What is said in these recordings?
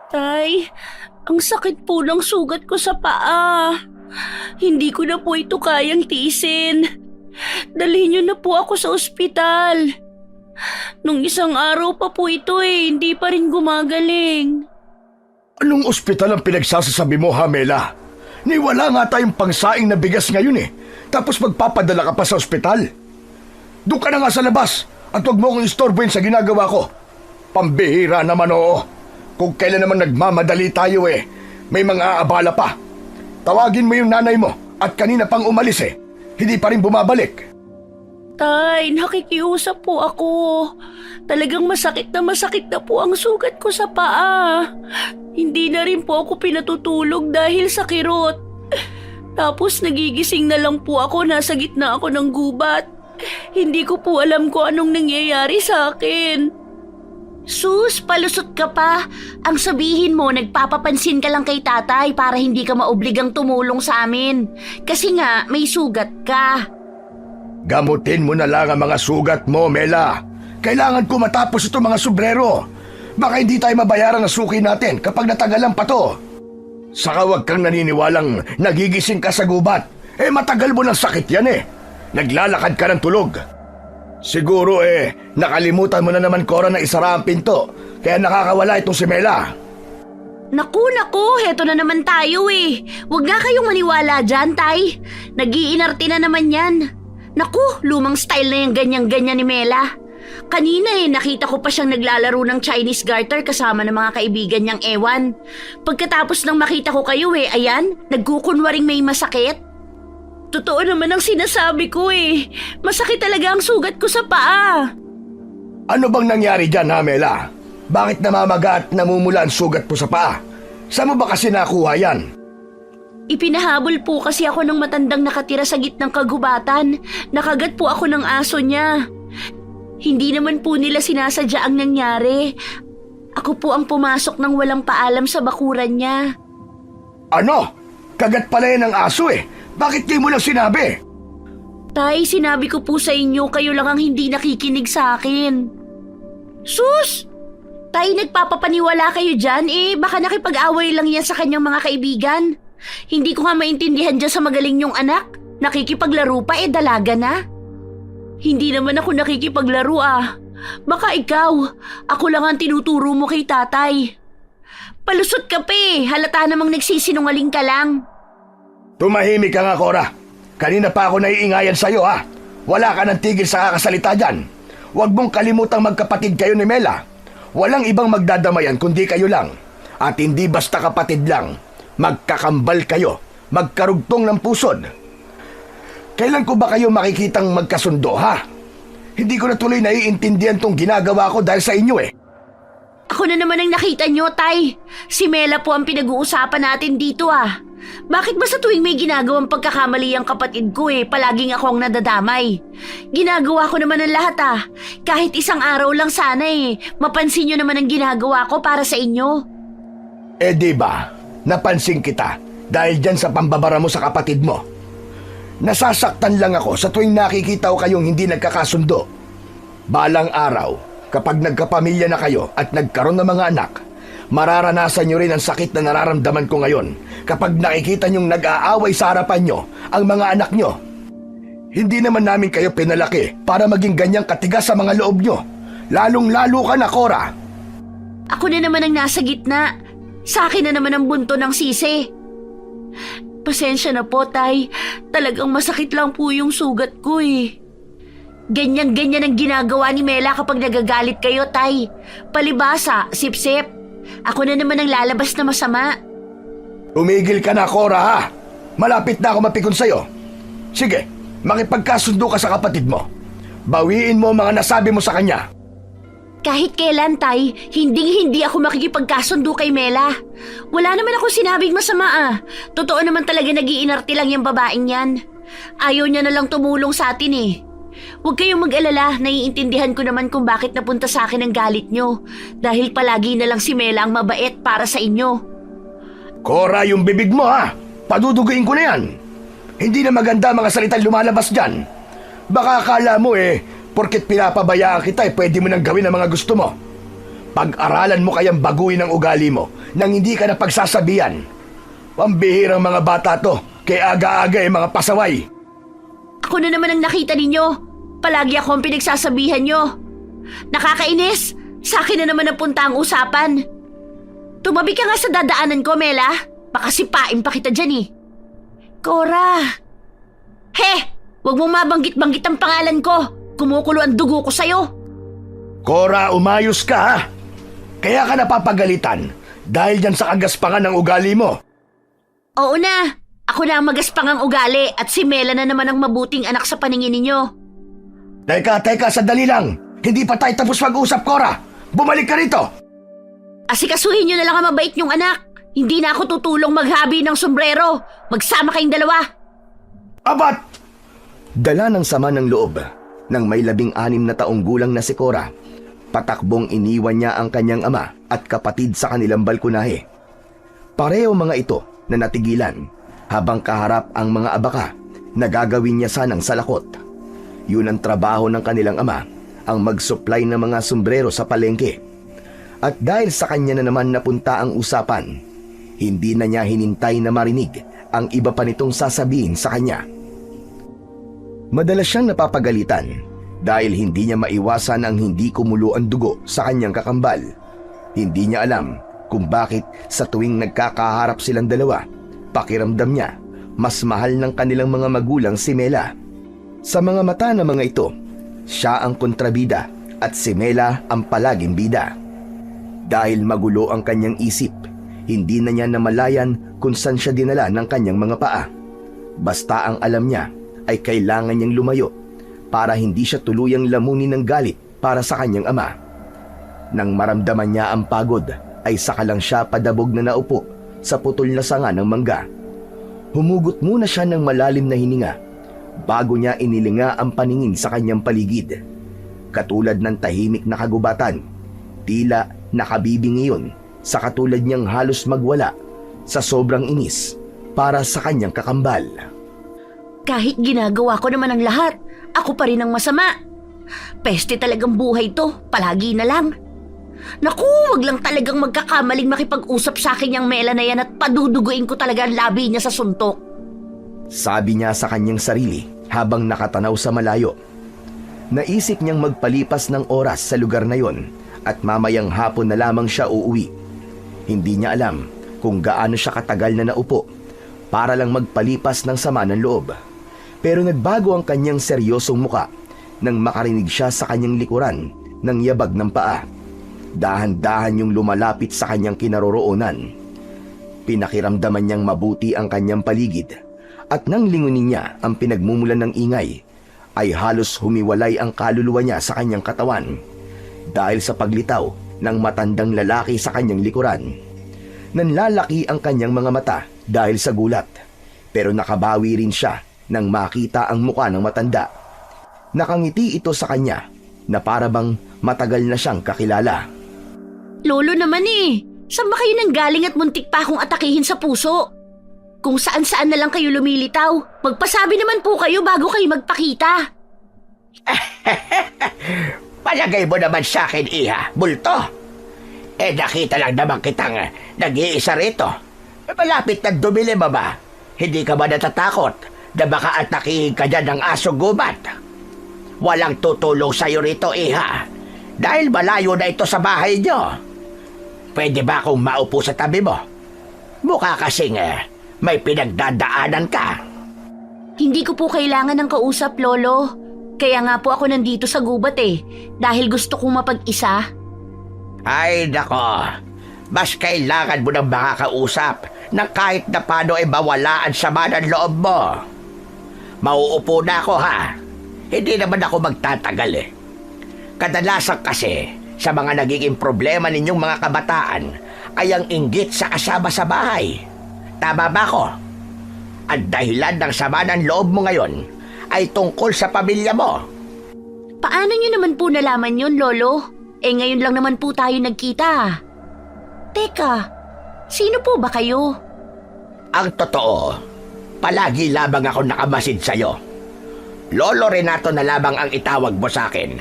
Tay, ang sakit po ng sugat ko sa paa. Hindi ko na po ito kayang tiisin. Dalhin niyo na po ako sa ospital. Nung isang araw pa po ito hindi pa rin gumagaling. Anong ospital ang pinagsasasabi mo, Hamela? Ni wala nga tayong pangsaing na bigas ngayon Tapos magpapadala ka pa sa ospital? Doon ka na nga sa labas at huwag mo akong istorbohin sa ginagawa ko. Pambihira naman oo. Kung kailan naman nagmamadali tayo may mga aabala pa. Tawagin mo yung nanay mo at kanina pang umalis hindi pa rin bumabalik. Tay, nakikiusap po ako. Talagang masakit na po ang sugat ko sa paa. Hindi na rin po ako pinatutulog dahil sa kirot. Tapos nagigising na lang po ako, nasa gitna ako ng gubat. Hindi ko po alam kung anong nangyayari sa akin. Sus, palusot ka pa. Ang sabihin mo, nagpapapansin ka lang kay tatay para hindi ka maobligang tumulong sa amin. Kasi nga, may sugat ka. Gamutin mo na lang ang mga sugat mo, Mela. Kailangan ko matapos itong mga sombrero. Baka hindi tayo mabayaran ang suki natin kapag natagalan pa to. Saka huwag kang naniniwalang nagigising ka sa gubat. Matagal mo ng sakit yan Naglalakad ka ng tulog. Siguro nakalimutan mo na naman, Cora, na isara ang pinto. Kaya nakakawala itong si Mela. Naku, heto na naman tayo Huwag na kayong maniwala dyan, tay. Nag-iinarte na naman yan. Naku, lumang style na yung ganyan-ganyan ni Mela. Kanina nakita ko pa siyang naglalaro ng Chinese garter kasama ng mga kaibigan niyang ewan. Pagkatapos nang makita ko kayo ayan, nagkukunwaring may masakit. Totoo naman ang sinasabi ko Masakit talaga ang sugat ko sa paa. Ano bang nangyari dyan, Hamela? Bakit namamaga at namumula ang sugat mo sa paa? Saan mo ba kasi nakuha yan? Ipinahabol po kasi ako ng matandang nakatira sa gitnang kagubatan. Nakagat po ako ng aso niya. Hindi naman po nila sinasadya ang nangyari. Ako po ang pumasok ng walang paalam sa bakuran niya. Ano? Kagat pala yan ng aso Bakit di mo lang sinabi? Tay, sinabi ko po sa inyo, kayo lang ang hindi nakikinig sa akin. Sus! Tay, nagpapapaniwala kayo dyan baka nakipag-away lang yan sa kanyang mga kaibigan. Hindi ko nga maintindihan dyan sa magaling niyong anak. Nakikipaglaro pa dalaga na. Hindi naman ako nakikipaglaro Baka ikaw, ako lang ang tinuturo mo kay tatay. Palusot ka pa halata namang nagsisinungaling ka lang. Tumahimik ka nga, Cora. Kanina pa ako naiingayan sa'yo Wala ka ng tigil sa kakasalita dyan. Huwag mong kalimutang magkapatid kayo ni Mela. Walang ibang magdadamayan kundi kayo lang. At hindi basta kapatid lang. Magkakambal kayo. Magkarugtong ng pusod. Kailan ko ba kayo makikitang magkasundo, Hindi ko na tuloy naiintindihan tong ginagawa ko dahil sa inyo Ako na naman ang nakita nyo, tay. Si Mela po ang pinag-uusapan natin dito Bakit ba sa tuwing may ginagawang pagkakamali ang kapatid ko palaging ako ang nadadamay? Ginagawa ko naman ang lahat Kahit isang araw lang sana mapansin nyo naman ang ginagawa ko para sa inyo. Diba? Napansin kita dahil dyan sa pambabara mo sa kapatid mo. Nasasaktan lang ako sa tuwing nakikita ko kayong hindi nagkakasundo. Balang araw, kapag nagkapamilya na kayo at nagkaroon ng mga anak, mararanasan nyo rin ang sakit na nararamdaman ko ngayon kapag nakikita nyong nag-aaway sa harapan nyo ang mga anak nyo. Hindi naman namin kayo pinalaki para maging ganyang katigas sa mga loob nyo. Lalong-lalo ka na, Cora. Ako na naman ang nasa gitna. Sa akin na naman ang bunto ng sisi. Pasensya na po, tay. Talagang masakit lang po yung sugat ko Ganyan-ganyan ang ginagawa ni Mela kapag nagagalit kayo, tay. Palibasa, sip-sip. Ako na naman ang lalabas na masama. Tumigil ka na, Cora, Malapit na ako mapikon sa'yo. Sige, makipagkasundo ka sa kapatid mo. Bawiin mo ang mga nasabi mo sa kanya. Kahit kailan, tay, hindi ako makikipagkasundo kay Mela. Wala naman ako sinabing masama Totoo naman talaga nag-iinarte lang yung babaeng yan. Ayaw niya na lang tumulong sa atin Huwag kayong mag-alala, naiintindihan ko naman kung bakit napunta sa akin ang galit nyo. Dahil palagi na lang si Mela ang mabait para sa inyo. Cora, yung bibig mo paduduguin ko na yan. Hindi na maganda mga salitang lumalabas dyan. Baka akala mo porket pinapabayaan kita pwede mo nang gawin ang mga gusto mo. Pag-aralan mo kayang baguhin ang ugali mo nang hindi ka na pagsasabihan. Pambihirang mga bata to, kaya aga-aga mga pasaway. Ako na naman ang nakita ninyo. Palagi ako ang pinagsasabihan nyo. Nakakainis. Sa akin na naman napunta ang usapan. Tumabi ka nga sa dadaanan ko, Mela. Baka sipain pa kita dyan eh. Cora. He! Huwag mo mabanggit-banggit ang pangalan ko. Kumukulo ang dugo ko sa'yo. Cora, umayos ka ha? Kaya ka napapagalitan dahil dyan sa kagaspangan ng ugali mo. Oo na. Ako na ang magaspang ang ugali at si Mela na naman ang mabuting anak sa paningin ninyo. Teka, sandali lang. Hindi pa tayo tapos mag-usap, Cora. Bumalik ka rito. Asikasuhin nyo na lang ang mabait nyong anak. Hindi na ako tutulong maghabi ng sombrero. Magsama kayong dalawa. Abat! Dala ng sama ng loob nang may 16 na taong gulang na si Cora. Patakbong iniwan niya ang kanyang ama at kapatid sa kanilang balkonahe. Pareho mga ito na natigilan habang kaharap ang mga abaka na gagawin niya sanang salakot. Yun ang trabaho ng kanilang ama, ang mag-supply ng mga sombrero sa palengke. At dahil sa kanya na naman napunta ang usapan, hindi na niya hinintay na marinig ang iba pa nitong sasabihin sa kanya. Madalas siyang napapagalitan dahil hindi niya maiwasan ang hindi kumulo ang dugo sa kanyang kakambal. Hindi niya alam kung bakit sa tuwing nagkakaharap silang dalawa, pakiramdam niya mas mahal ng kanilang mga magulang si Mela. Sa mga mata ng mga ito, siya ang kontrabida at si Mela ang palaging bida. Dahil magulo ang kanyang isip, hindi na niya namalayan kung saan siya dinala ng kanyang mga paa. Basta ang alam niya ay kailangan niyang lumayo para hindi siya tuluyang lamunin ng galit para sa kanyang ama. Nang maramdaman niya ang pagod, ay saka lang siya padabog na naupo sa putol na sanga ng mangga. Humugot muna siya ng malalim na hininga bago niya inilinga ang paningin sa kanyang paligid. Katulad ng tahimik na kagubatan, tila nakabibingi yun sa katulad niyang halos magwala sa sobrang inis para sa kanyang kakambal. Kahit ginagawa ko naman ang lahat, ako pa rin ang masama. Peste talagang buhay to, palagi na lang. Naku, wag lang talagang magkakamaling makipag-usap sa akin yung Mela na yan at paduduguin ko talaga ang labi niya sa suntok. Sabi niya sa kanyang sarili habang nakatanaw sa malayo. Naisip niyang magpalipas ng oras sa lugar na yon at mamayang hapon na lamang siya uuwi. Hindi niya alam kung gaano siya katagal na naupo para lang magpalipas ng sama ng loob. Pero nagbago ang kanyang seryosong muka nang makarinig siya sa kanyang likuran ng yabag ng paa. Dahan-dahan yung lumalapit sa kanyang kinaroroonan. Pinakiramdaman niyang mabuti ang kanyang paligid at nang lingunin niya ang pinagmumulan ng ingay, ay halos humiwalay ang kaluluwa niya sa kanyang katawan dahil sa paglitaw ng matandang lalaki sa kanyang likuran. Nanlalaki ang kanyang mga mata dahil sa gulat, pero nakabawi rin siya nang makita ang muka ng matanda. Nakangiti ito sa kanya na para bang matagal na siyang kakilala. Lolo naman eh, saan ba kayo nanggaling at muntik pa akong atakihin sa puso? Kung saan-saan na lang kayo lumilitaw, magpasabi naman po kayo bago kayo magpakita. Palagay mo naman sa akin, Iha, bulto. Nakita lang naman kitang nag-iisa rito. Malapit na dumili ba ba? Hindi ka ba natatakot na baka atakihin ka dyan ng aso gubat? Walang tutulong sa'yo rito, Iha, dahil malayo na ito sa bahay nyo. Pwede ba akong maupo sa tabi mo? Mukha kasing may pinagdadaanan ka. Hindi ko po kailangan ng kausap, Lolo. Kaya nga po ako nandito sa gubat dahil gusto kong mapag-isa. Ay, nako. Mas kailangan mo ng makakausap na kahit na paano ay mawala ang sama ng loob mo. Mauupo na ako, ha? Hindi naman ako magtatagal Kadalasan kasi sa mga nagiging problema ninyong mga kabataan ay ang inggit sa kasama sa bahay. Tama ba ko? Ang dahilan ng sama ng loob mo ngayon ay tungkol sa pamilya mo. Paano nyo naman po nalaman yun, Lolo? Ngayon lang naman po tayo nagkita. Teka, sino po ba kayo? Ang totoo, palagi lamang ako nakamasid sa'yo. Lolo Renato na lamang ang itawag mo sa akin.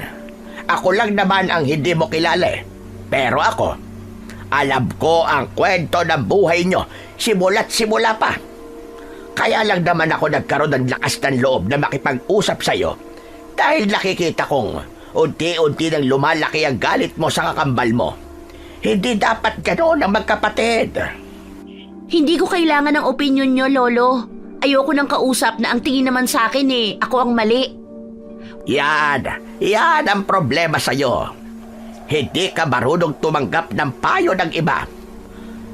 Ako lang naman ang hindi mo kilala. Pero ako, alam ko ang kwento ng buhay nyo simula't simula pa. Kaya lang naman ako nagkaroon ng lakas ng loob na makipag-usap sa'yo dahil nakikita kong unti-unti nang lumalaki ang galit mo sa kakambal mo. Hindi dapat ganoon ang magkapatid. Hindi ko kailangan ng opinion nyo, Lolo. Ayoko nang kausap na ang tingin naman sa akin ako ang mali. Yan ang problema sa'yo. Hindi ka marunong tumanggap ng payo ng iba.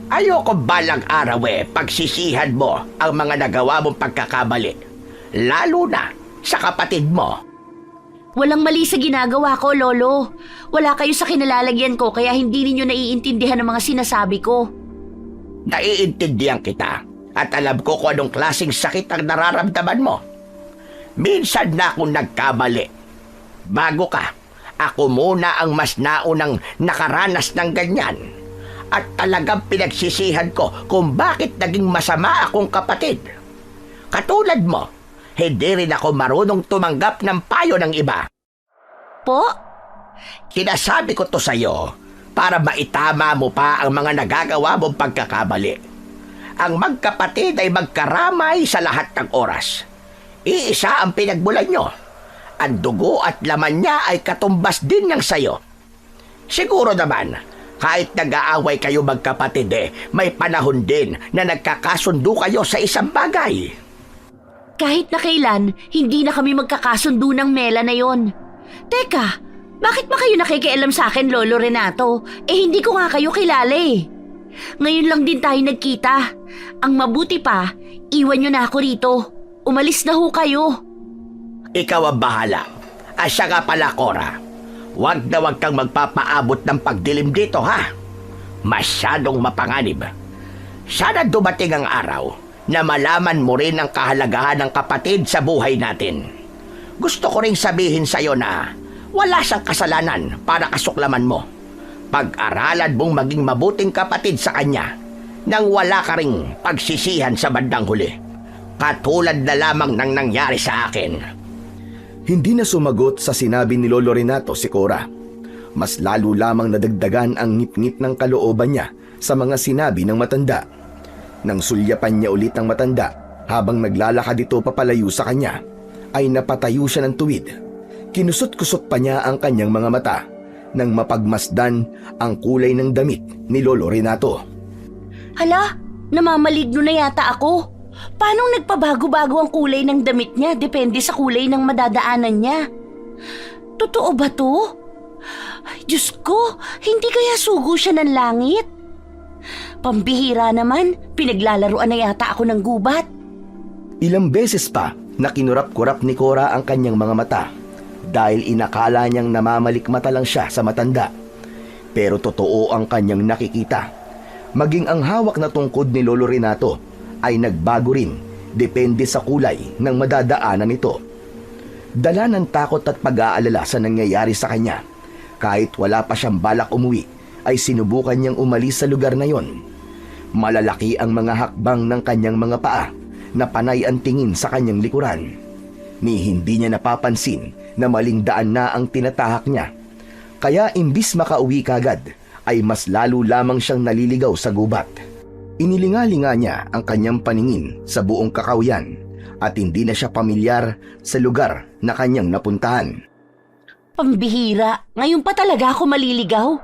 Ayoko balang araw pagsisihan mo ang mga nagawa mong pagkakamali. Lalo na sa kapatid mo. Walang mali sa ginagawa ko, Lolo. Wala kayo sa kinalalagyan ko kaya hindi ninyo naiintindihan ang mga sinasabi ko. Naiintindihan kita at alam ko kung anong klaseng sakit ang nararamdaman mo. Minsan na akong nagkamali. Bago ka, ako muna ang mas naunang nakaranas ng ganyan. At talagang pinagsisihan ko kung bakit naging masama akong kapatid. Katulad mo, hindi rin ako marunong tumanggap ng payo ng iba. Po? Sinasabi ko to sa'yo para maitama mo pa ang mga nagagawa mong pagkakamali. Ang magkapatid ay magkaramay sa lahat ng oras. Iisa ang pinagmulan nyo. Ang dugo at laman niya ay katumbas din ng sayo. Siguro naman, kahit nag-aaway kayo magkapatid may panahon din na nagkakasundo kayo sa isang bagay. Kahit na kailan, hindi na kami magkakasundo ng Mela na yon. Teka, bakit ba kayo nakikialam sa akin, Lolo Renato? Hindi ko nga kayo kilala Ngayon lang din tayo nagkita. Ang mabuti pa, iwan nyo na ako rito. Umalis na ho kayo. Ikaw ang bahala. Asya nga pala, Cora. Huwag kang magpapaabot ng pagdilim dito, ha? Masyadong mapanganib. Sana dumating ang araw na malaman mo rin ang kahalagahan ng kapatid sa buhay natin. Gusto ko ring sabihin sa'yo na wala siyang kasalanan para kasuklaman mo. Pag-aralan mong maging mabuting kapatid sa kanya nang wala ka ring pagsisihan sa bandang huli. Katulad na lamang ng nangyari sa akin. Hindi na sumagot sa sinabi ni Lolo Renato si Cora. Mas lalo lamang nadagdagan ang ngit-ngit ng kalooban niya sa mga sinabi ng matanda. Nang sulyapan niya ulit ang matanda habang naglalakad ito papalayo sa kanya, ay napatayo siya ng tuwid. Kinusot-kusot pa niya ang kanyang mga mata nang mapagmasdan ang kulay ng damit ni Lolo Renato. Hala, namamaligno na yata ako. Paano nagpabago-bago ang kulay ng damit niya depende sa kulay ng madadaanan niya? Totoo ba to? Ay, Diyos ko, hindi kaya sugo siya ng langit? Pambihira naman, pinaglalaruan na yata ako ng gubat. Ilang beses pa na kinurap-kurap ni Cora ang kanyang mga mata dahil inakala niyang namamalikmata lang siya sa matanda. Pero totoo ang kanyang nakikita. Maging ang hawak na tungkod ni Lolo Renato ay nagbago rin depende sa kulay ng madadaanan nito. Dala ng takot at pag-aalala sa nangyayari sa kanya. Kahit wala pa siyang balak umuwi, ay sinubukan niyang umalis sa lugar na yon. Malalaki ang mga hakbang ng kanyang mga paa na panay ang tingin sa kanyang likuran. Ni hindi niya napapansin na maling daan na ang tinatahak niya. Kaya imbis makauwi kagad, ay mas lalo lamang siyang naliligaw sa gubat. Inilingalinga niya ang kanyang paningin sa buong Kakahuyan at hindi na siya pamilyar sa lugar na kanyang napuntahan. Pambihira, ngayon pa talaga ako maliligaw.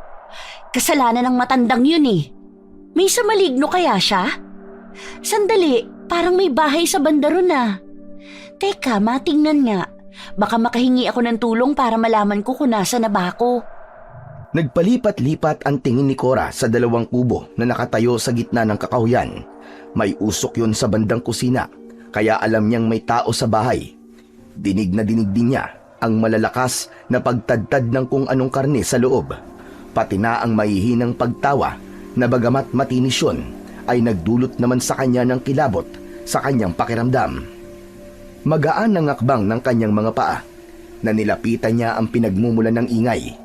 Kasalanan ng matandang yun May sa maligno kaya siya? Sandali, parang may bahay sa banda ron Teka, matingnan nga. Baka makahingi ako ng tulong para malaman ko kung nasa na ba ako. Nagpalipat-lipat ang tingin ni Cora sa dalawang kubo na nakatayo sa gitna ng Kakahuyan. May usok yun sa bandang kusina, kaya alam niyang may tao sa bahay. Dinig na dinig din niya ang malalakas na pagtadtad ng kung anong karne sa loob. Pati na ang mahihinang pagtawa na bagamat matinis yun, ay nagdulot naman sa kanya ng kilabot sa kanyang pakiramdam. Magaan ang akbang ng kanyang mga paa na nilapitan niya ang pinagmumulan ng ingay.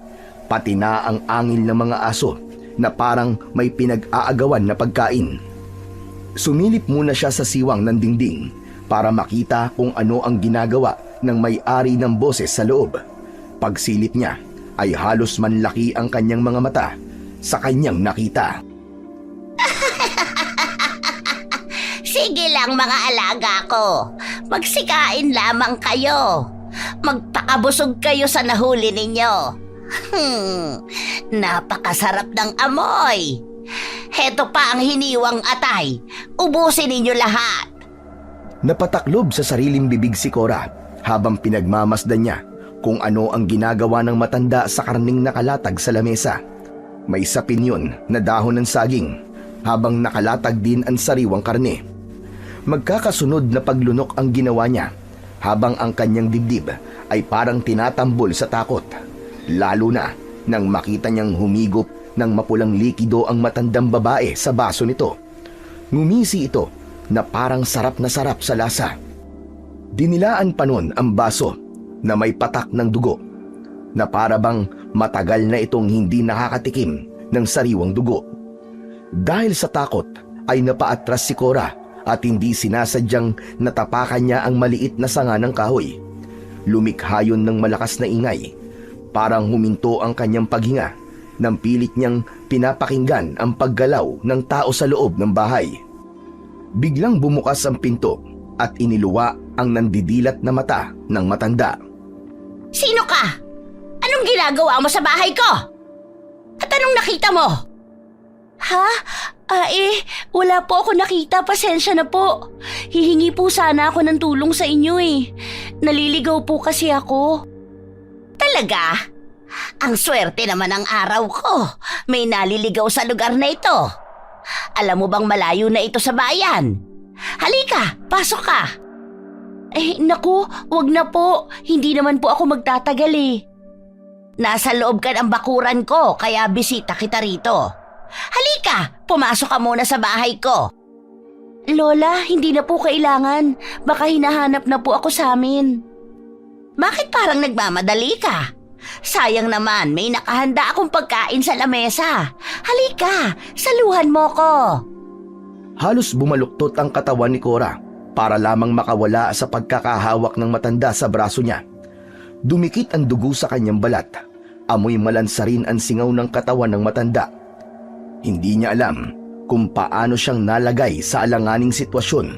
Pati na ang angil ng mga aso na parang may pinag-aagawan na pagkain. Sumilip muna siya sa siwang ng dingding para makita kung ano ang ginagawa ng may-ari ng boses sa loob. Pagsilip niya ay halos manlaki ang kanyang mga mata sa kanyang nakita. Sige lang mga alaga ko, magsikain lamang kayo. Magpakabusog kayo sa nahuli ninyo. Napakasarap ng amoy. Heto pa ang hiniwang atay. Ubusin ninyo lahat. Napataklob sa sariling bibig si Cora habang pinagmamasdan niya kung ano ang ginagawa ng matanda sa karning nakalatag sa lamesa. May sapin yun na dahon ng saging habang nakalatag din ang sariwang karne. Magkakasunod na paglunok ang ginawa niya habang ang kanyang dibdib ay parang tinatambol sa takot. Lalo na nang makita niyang humigop ng mapulang likido ang matandang babae sa baso nito. Ngumisi ito na parang sarap na sarap sa lasa. Dinilaan pa nun ang baso na may patak ng dugo na para bang matagal na itong hindi nakakatikim ng sariwang dugo. Dahil sa takot ay napaatras si Cora at hindi sinasadyang natapakan niya ang maliit na sanga ng kahoy. Lumikha yun ng malakas na ingay. Parang huminto ang kanyang paghinga nang pilit niyang pinapakinggan ang paggalaw ng tao sa loob ng bahay. Biglang bumukas ang pinto at iniluwa ang nandidilat na mata ng matanda. Sino ka? Anong ginagawa mo sa bahay ko? At anong nakita mo? Ha? Wala po ako nakita. Pasensya na po. Hihingi po sana ako ng tulong sa inyo eh. Naliligaw po kasi ako. Talaga? Ang swerte naman ng araw ko. May naliligaw sa lugar na ito. Alam mo bang malayo na ito sa bayan? Halika, pasok ka. Naku, wag na po. Hindi naman po ako magtatagal eh. Nasa loob ka ng bakuran ko, kaya bisita kita rito. Halika, pumasok ka muna sa bahay ko. Lola, hindi na po kailangan. Baka hinahanap na po ako sa amin. Bakit parang nagmamadali ka? Sayang naman, may nakahanda akong pagkain sa lamesa. Halika, saluhan mo ko. Halos bumaluktot ang katawan ni Cora para lamang makawala sa pagkakahawak ng matanda sa braso niya. Dumikit ang dugo sa kanyang balat. Amoy malansa rin ang singaw ng katawan ng matanda. Hindi niya alam kung paano siyang nalagay sa alanganing sitwasyon.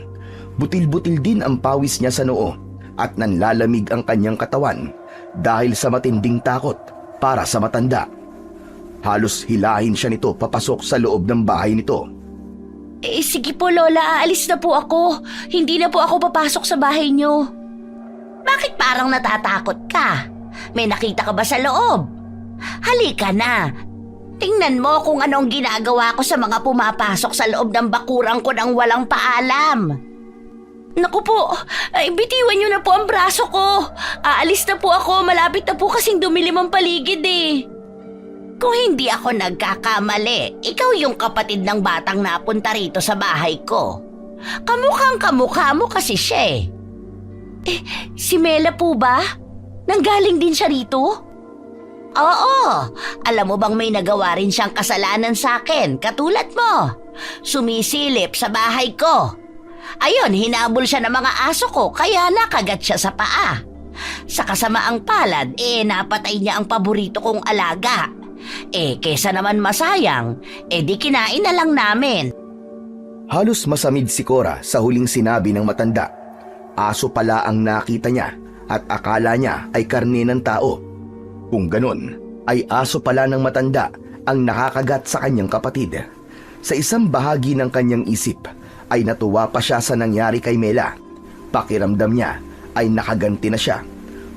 Butil-butil din ang pawis niya sa noo at nanlalamig ang kanyang katawan dahil sa matinding takot para sa matanda. Halos hilahin siya nito papasok sa loob ng bahay nito. Sige po Lola, aalis na po ako. Hindi na po ako papasok sa bahay niyo. Bakit parang natatakot ka? May nakita ka ba sa loob? Halika na. Tingnan mo kung anong ginagawa ko sa mga pumapasok sa loob ng bakurang ko nang walang paalam. Naku po, bitiwan niyo na po ang braso ko. Aalis na po ako, malapit na po kasing dumilim ang paligid eh. Kung hindi ako nagkakamali, ikaw yung kapatid ng batang napunta rito sa bahay ko. Kamukhang-kamukha mo kasi siya eh. Si Mela po ba? Nanggaling din siya rito? Oo, alam mo bang may nagawa rin siyang kasalanan sa akin, katulad mo. Sumisilip sa bahay ko. Ayun, hinabol siya ng mga aso ko kaya nakagat siya sa paa. Sa kasamaang palad, napatay niya ang paborito kong alaga. Kesa naman masayang, di kinain na lang namin. Halos masamid si Cora sa huling sinabi ng matanda. Aso pala ang nakita niya at akala niya ay karne ng tao. Kung ganun, ay aso pala ng matanda ang nakakagat sa kanyang kapatid. Sa isang bahagi ng kanyang isip, ay natuwa pa siya sa nangyari kay Mela. Pakiramdam niya ay nakaganti na siya,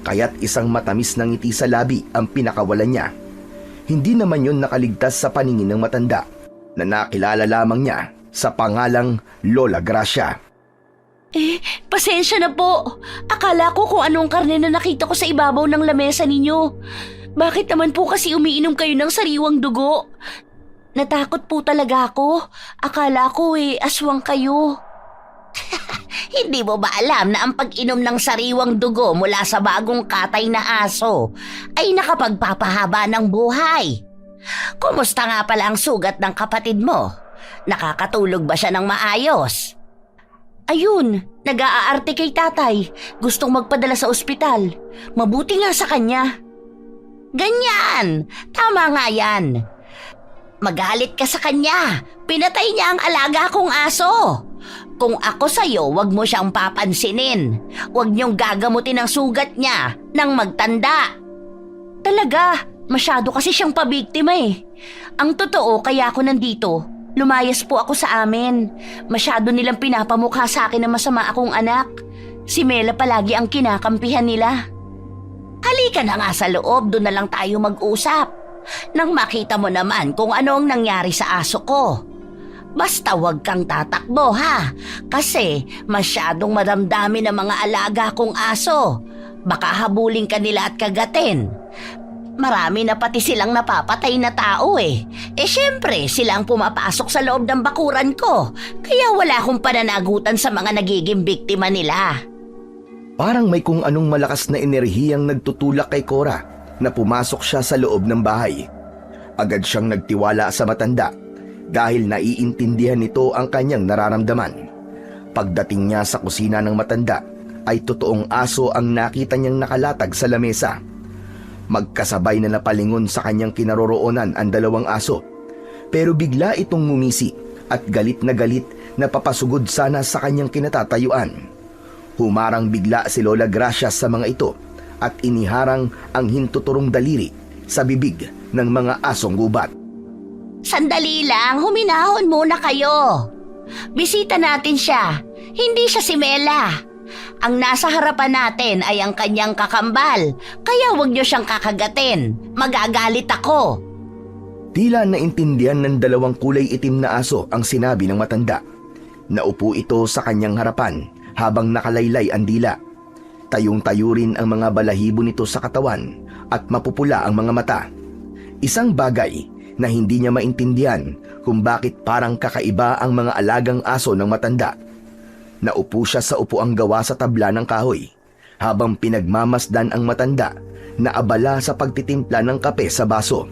kaya't isang matamis na ngiti sa labi ang pinakawalan niya. Hindi naman yun nakaligtas sa paningin ng matanda, na nakilala lamang niya sa pangalang Lola Gracia. Pasensya na po. Akala ko kung anong karne na nakita ko sa ibabaw ng lamesa ninyo. Bakit naman po kasi umiinom kayo ng sariwang dugo? Natakot po talaga ako. Akala ko aswang kayo. Hindi mo ba alam na ang pag-inom ng sariwang dugo mula sa bagong katay na aso ay nakapagpapahaba ng buhay? Kumusta nga pala ang sugat ng kapatid mo? Nakakatulog ba siya ng maayos? Ayun, nag-aarte kay tatay. Gustong magpadala sa ospital. Mabuti nga sa kanya. Ganyan! Tama nga yan. Magalit ka sa kanya. Pinatay niya ang alaga kong aso. Kung ako sa'yo, wag mo siyang papansinin. Wag niyong gagamutin ang sugat niya nang magtanda. Talaga, masyado kasi siyang pabiktima eh. Ang totoo, kaya ako nandito. Lumayas po ako sa amin. Masyado nilang pinapamukha sa akin na masama akong anak. Si Mela palagi ang kinakampihan nila. Halika na nga sa loob, doon na lang tayo mag-usap. Nang makita mo naman kung ano ang nangyari sa aso ko. Basta wag kang tatakbo ha, kasi masyadong madamdami ng mga alaga kong aso. Baka habulin ka nila at kagatin. Marami na pati silang napapatay na tao eh. Syempre sila ang pumapasok sa loob ng bakuran ko. Kaya wala akong pananagutan sa mga nagiging biktima nila. Parang may kung anong malakas na enerhiyang nagtutulak kay Cora na pumasok siya sa loob ng bahay. Agad siyang nagtiwala sa matanda dahil naiintindihan nito ang kanyang nararamdaman. Pagdating niya sa kusina ng matanda ay totoong aso ang nakita niyang nakalatag sa lamesa. Magkasabay na napalingon sa kanyang kinaroroonan ang dalawang aso, pero bigla itong ngumisi at galit na papasugod sana sa kanyang kinatatayuan. Humarang bigla si Lola Gracia sa mga ito at iniharang ang hintuturong daliri sa bibig ng mga asong gubat. Sandali lang, huminahon muna kayo. Bisita natin siya, hindi siya si Mela. Ang nasa harapan natin ay ang kanyang kakambal, kaya huwag niyo siyang kakagatin. Magagalit ako. Tila naintindihan ng dalawang kulay itim na aso ang sinabi ng matanda. Naupo ito sa kanyang harapan habang nakalaylay ang dila. Tayong-tayo rin ang mga balahibo nito sa katawan at mapupula ang mga mata. Isang bagay na hindi niya maintindihan kung bakit parang kakaiba ang mga alagang aso ng matanda. Naupo siya sa upuang gawa sa tabla ng kahoy habang pinagmamasdan ang matanda na abala sa pagtitimpla ng kape sa baso.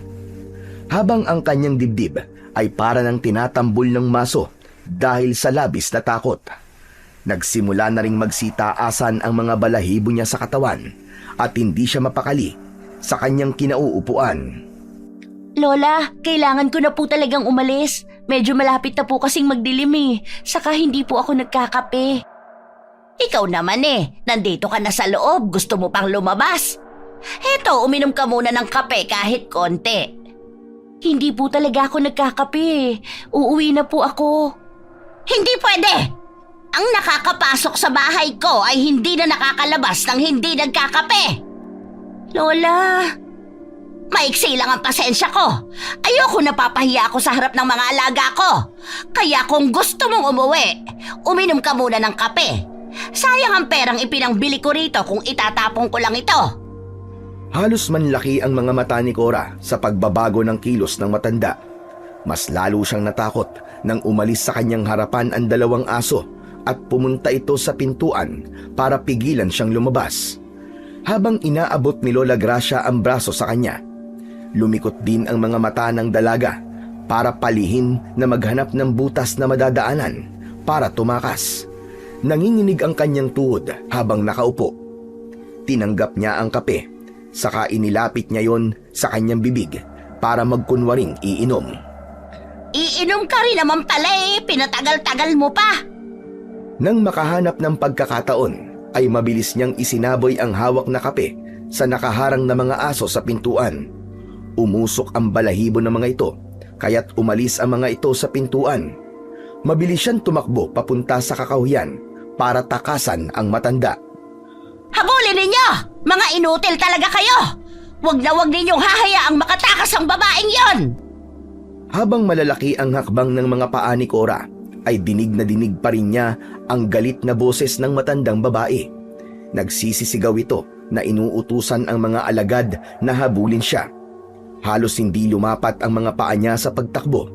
Habang ang kanyang dibdib ay para ng tinatambol ng maso dahil sa labis na takot. Nagsimula na ring magsitaasan ang mga balahibo niya sa katawan at hindi siya mapakali sa kanyang kinauupuan. Lola, kailangan ko na po talagang umalis. Medyo malapit na po kasing magdilim eh. Saka hindi po ako nagkakape. Ikaw naman eh, nandito ka na sa loob. Gusto mo pang lumabas? Heto, uminom ka muna ng kape kahit konti. Hindi po talaga ako nagkakape eh. Uuwi na po ako. Hindi pwede! Ang nakakapasok sa bahay ko ay hindi na nakakalabas ng hindi nagkakape. Lola, maiksi lang ang pasensya ko. Ayoko napapahiya ako sa harap ng mga alaga ko. Kaya kung gusto mong umuwi, uminom ka muna ng kape. Sayang ang perang ipinangbili ko rito kung itatapon ko lang ito. Halos manlaki ang mga mata ni Cora sa pagbabago ng kilos ng matanda. Mas lalo siyang natakot nang umalis sa kanyang harapan ang dalawang aso at pumunta ito sa pintuan para pigilan siyang lumabas. Habang inaabot ni Lola Gracia ang braso sa kanya, lumikot din ang mga mata ng dalaga para palihin na maghanap ng butas na madadaanan para tumakas. Nanginginig ang kanyang tuhod habang nakaupo. Tinanggap niya ang kape, saka inilapit niya yon sa kanyang bibig para magkunwaring iinom. Iinom ka rin naman pala eh, pinatagal-tagal mo pa. Nang makahanap ng pagkakataon, ay mabilis niyang isinaboy ang hawak na kape sa nakaharang na mga aso sa pintuan. Umusok ang balahibo ng mga ito, kaya't umalis ang mga ito sa pintuan. Mabilis siyang tumakbo papunta sa kakahuyan para takasan ang matanda. Habulin ninyo! Mga inutil talaga kayo! Wag na wag ninyong hahayaang makatakas ang babaeng yon! Habang malalaki ang hakbang ng mga paa ni Cora, ay dinig na dinig pa rin niya ang galit na boses ng matandang babae. Nagsisisigaw ito na inuutusan ang mga alagad na habulin siya. Halos hindi lumapat ang mga paa niya sa pagtakbo.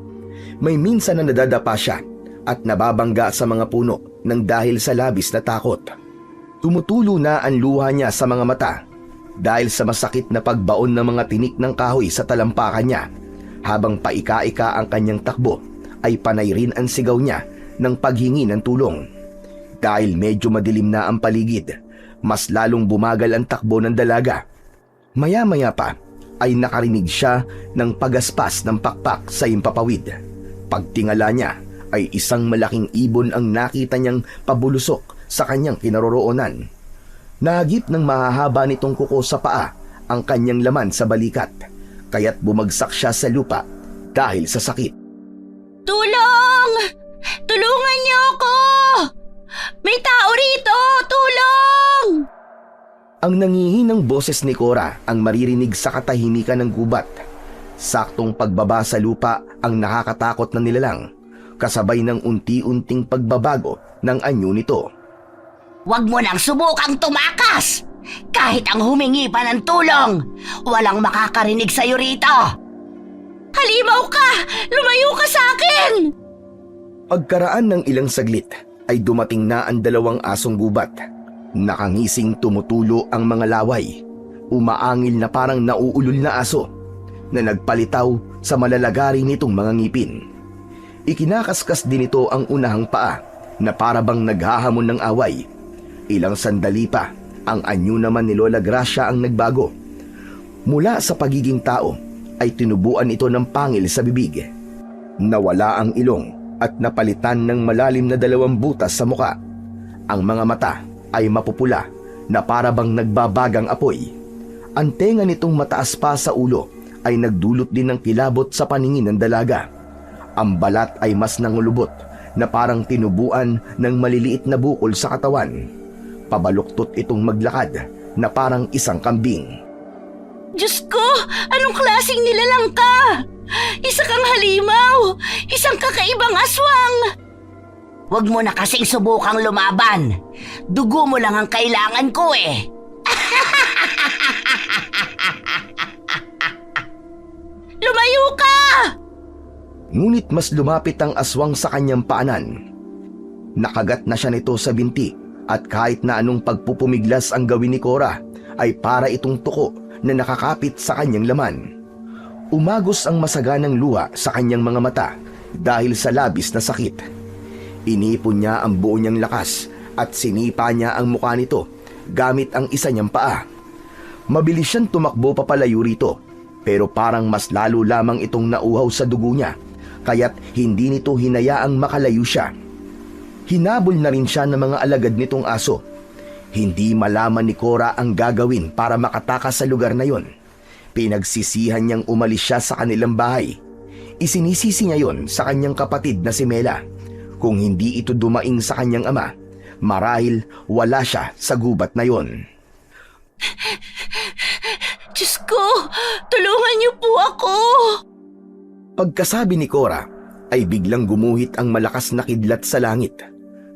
May minsan na nadadapa siya at nababangga sa mga puno nang dahil sa labis na takot. Tumutulo na ang luha niya sa mga mata dahil sa masakit na pagbaon ng mga tinik ng kahoy sa talampakan niya. Habang paika-ika ang kanyang takbo, ay panay rin ang sigaw niya ng paghingi ng tulong. Dahil medyo madilim na ang paligid, mas lalong bumagal ang takbo ng dalaga. Maya-maya pa ay nakarinig siya ng pagaspas ng pakpak sa himpapawid. Pagtingala niya ay isang malaking ibon ang nakita niyang pabulusok sa kanyang kinaroroonan. Nahagip ng mahahaba nitong kuko sa paa ang kanyang laman sa balikat, kaya't bumagsak siya sa lupa dahil sa sakit. Tulong! Tulungan niyo ako! May tao rito! Tulong! Ang nangihinang boses ni Cora ang maririnig sa katahimikan ng gubat. Saktong pagbaba sa lupa ang nakakatakot na nilalang, kasabay ng unti-unting pagbabago ng anyo nito. Huwag mo nang subukang tumakas! Kahit ang humingi pa ng tulong, walang makakarinig sa'yo rito! Halimaw ka! Lumayo ka sa akin! Pagkaraan ng ilang saglit ay dumating na ang dalawang asong gubat. Nakangising tumutulo ang mga laway. Umaangil na parang nauulol na aso na nagpalitaw sa malalagari nitong mga ngipin. Ikinakaskas din ito ang unahang paa na parabang naghahamon ng away. Ilang sandali pa, ang anyo naman ni Lola Gracia ang nagbago. Mula sa pagiging tao ay tinubuan ito ng pangil sa bibig. Nawala ang ilong at napalitan ng malalim na dalawang butas sa muka. Ang mga mata ay mapupula na parabang nagbabagang apoy. Ang tenga nitong mataas pa sa ulo ay nagdulot din ng kilabot sa paningin ng dalaga. Ang balat ay mas nangulubot na parang tinubuan ng maliliit na bukol sa katawan. Pabaluktot itong maglakad na parang isang kambing. Diyos ko! Anong klaseng nilalang ka? Isa kang halimaw! Isang kakaibang aswang! Huwag mo na kasing subukang lumaban. Dugo mo lang ang kailangan ko eh. Lumayo ka! Ngunit mas lumapit ang aswang sa kanyang paanan. Nakagat na siya nito sa binti at kahit na anong pagpupumiglas ang gawin ni Cora ay para itong tuko na nakakapit sa kanyang laman. Umagos ang masaganang luha sa kanyang mga mata dahil sa labis na sakit. Inipon niya ang buo niyang lakas at sinipa niya ang mukha nito gamit ang isa niyang paa. Mabilis siyang tumakbo papalayo rito, pero parang mas lalo lamang itong nauhaw sa dugo niya, kaya't hindi nito hinayaang makalayo siya. Hinabol na rin siya ng mga alagad nitong aso. Hindi malaman ni Cora ang gagawin para makatakas sa lugar na yon. Pinagsisihan niyang umalis siya sa kanilang bahay. Isinisisi niya yon sa kanyang kapatid na si Mela. Kung hindi ito dumaing sa kanyang ama, marahil wala siya sa gubat na yon. Diyos ko! Tulungan niyo po ako! Pagkasabi ni Cora, ay biglang gumuhit ang malakas na kidlat sa langit.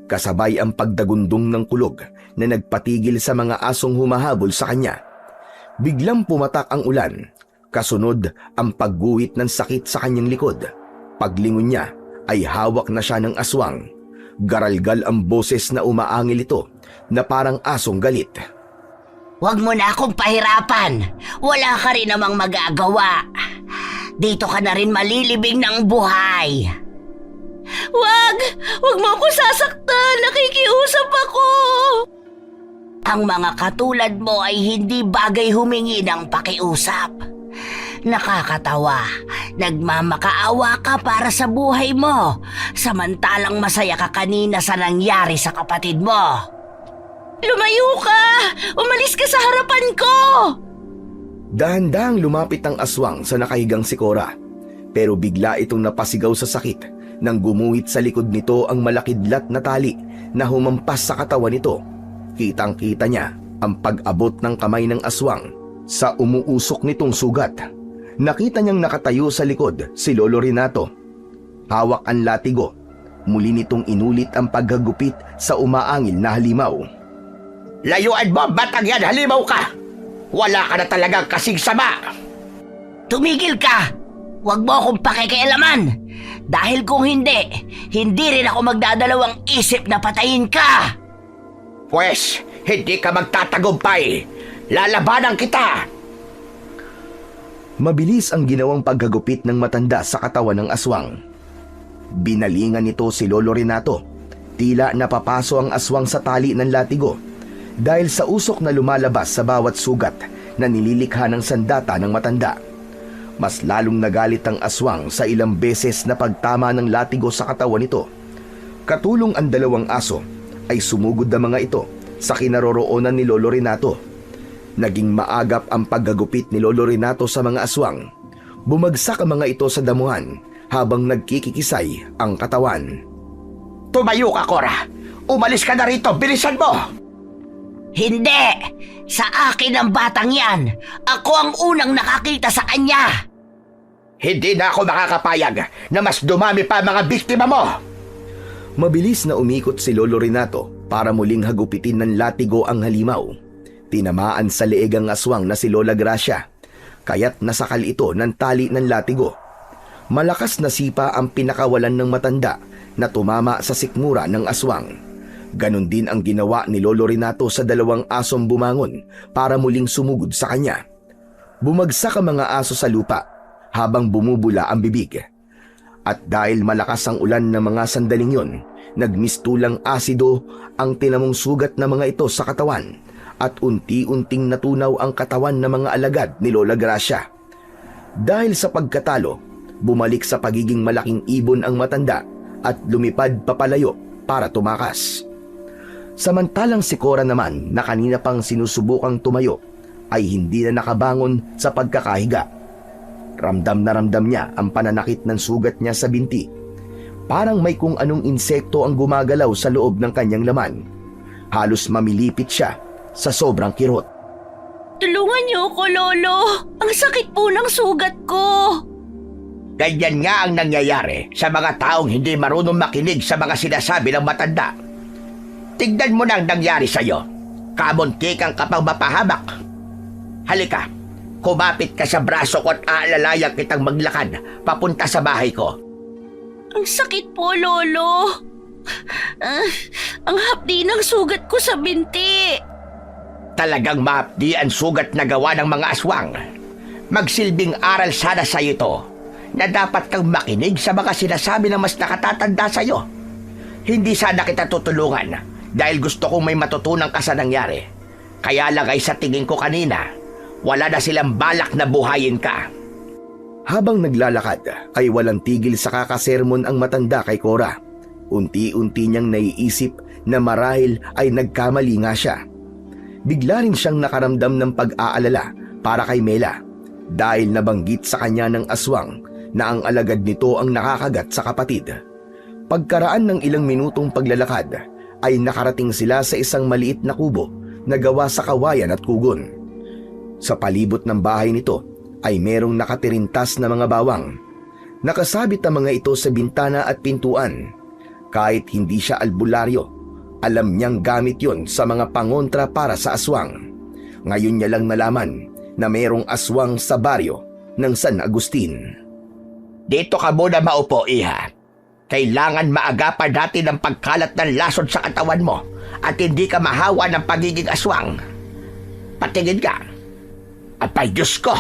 Kasabay ang pagdagundong ng kulog na nagpatigil sa mga asong humahabol sa kanya. Biglang pumatak ang ulan, kasunod ang pagguhit ng sakit sa kanyang likod. Paglingon niya ay hawak na siya ng aswang. Garalgal ang boses na umaangil ito na parang asong galit. Huwag mo na akong pahirapan. Wala ka rin namang magagawa. Dito ka na rin malilibing ng buhay. Wag! Wag mo ako sasaktan! Nakikiusap ako! Ang mga katulad mo ay hindi bagay humingi ng pakiusap. Nakakatawa. Nagmamakaawa ka para sa buhay mo, samantalang masaya ka kanina sa nangyari sa kapatid mo. Lumayo ka! Umalis ka sa harapan ko! Dahan-dahang lumapit ang aswang sa nakahigang si Cora, pero bigla itong napasigaw sa sakit nang gumuhit sa likod nito ang malakidlat na tali na humampas sa katawan nito. Kitang-kita niya ang pag-abot ng kamay ng aswang sa umuusok nitong sugat. Nakita niyang nakatayo sa likod si Lolo Renato. Hawak ang latigo. Muli nitong inulit ang paghagupit sa umaangil na halimaw. Layuan mo, batang yan, halimaw ka! Wala ka na talagang kasing sama! Tumigil ka! Huwag mo akong pakikialaman! Dahil kung hindi, hindi rin ako magdadalawang isip na patayin ka! Pwes, hindi ka magtatagumpay! Lalabanan kita! Mabilis ang ginawang paghagupit ng matanda sa katawan ng aswang. Binalingan nito si Lolo Renato. Tila napapaso ang aswang sa tali ng latigo. Dahil sa usok na lumalabas sa bawat sugat, na nililikha ng sandata ng matanda. Mas lalong nagalit ang aswang sa ilang beses na pagtama ng latigo sa katawan nito. Katulong ang dalawang aso ay sumugod na mga ito sa kinaroroonan ni Lolo Renato. Naging maagap ang paggagupit ni Lolo Renato sa mga aswang. Bumagsak ang mga ito sa damuhan habang nagkikikisay ang katawan. Tumayo ka, Cora! Umalis ka na rito! Bilisan mo! Hindi! Sa akin ang batang yan! Ako ang unang nakakita sa kanya! Hindi na ako makakapayag na mas dumami pa ang mga biktima mo! Mabilis na umikot si Lolo Renato para muling hagupitin ng latigo ang halimaw. Tinamaan sa leeg ang aswang na si Lola Gracia, kaya't nasakal ito ng tali ng latigo. Malakas na sipa ang pinakawalan ng matanda na tumama sa sikmura ng aswang. Ganon din ang ginawa ni Lolo Renato sa dalawang asong bumangon para muling sumugod sa kanya. Bumagsak ang mga aso sa lupa habang bumubula ang bibig. At dahil malakas ang ulan ng mga sandaling yon, nagmistulang asido ang tinamong sugat ng mga ito sa katawan at unti-unting natunaw ang katawan ng mga alagad ni Lola Gracia. Dahil sa pagkatalo, bumalik sa pagiging malaking ibon ang matanda at lumipad papalayo para tumakas. Samantalang si Cora naman na kanina pang sinusubukang tumayo ay hindi na nakabangon sa pagkakahiga. Ramdam na ramdam niya ang pananakit ng sugat niya sa binti. Parang may kung anong insekto ang gumagalaw sa loob ng kanyang laman. Halos mamilipit siya sa sobrang kirot. Tulungan niyo ako, Lolo. Ang sakit po ng sugat ko. Ganyan nga ang nangyayari sa mga taong hindi marunong makinig sa mga sinasabi ng matanda. Tignan mo na ang nangyari sa'yo. Kamuntikan ka pang mapahamak. Halika, kumapit ka sa braso ko at aalalayan kitang maglakad papunta sa bahay ko. Ang sakit po, Lolo. Ang hapdi ng sugat ko sa binti. Talagang maapdi ang sugat na gawa ng mga aswang. Magsilbing aral sana sa ito na dapat kang makinig sa mga sinasabi ng mas nakatatanda sa'yo. Hindi sana kita tutulungan dahil gusto kong may matutunan ka sa nangyari. Kaya lang ay sa tingin ko kanina, wala na silang balak na buhayin ka. Habang naglalakad ay walang tigil sa kakasermon ang matanda kay Cora. Unti-unti niyang naiisip na marahil ay nagkamali nga siya. Bigla rin siyang nakaramdam ng pag-aalala para kay Mela dahil nabanggit sa kanya ng aswang na ang alagad nito ang nakakagat sa kapatid. Pagkaraan ng ilang minutong paglalakad ay nakarating sila sa isang maliit na kubo na gawa sa kawayan at kugon. Sa palibot ng bahay nito ay merong nakatirintas na mga bawang. Nakasabit ang mga ito sa bintana at pintuan. Kahit hindi siya albularyo, alam niyang gamit yon sa mga pangontra para sa aswang. Ngayon niya lang nalaman na mayroong aswang sa baryo ng San Agustin. Dito ka muna maupo, Iha. Kailangan maagapan natin ang pagkalat ng lason sa katawan mo at hindi ka mahawa ng pagiging aswang. Patingin ka. Apay Diyos ko,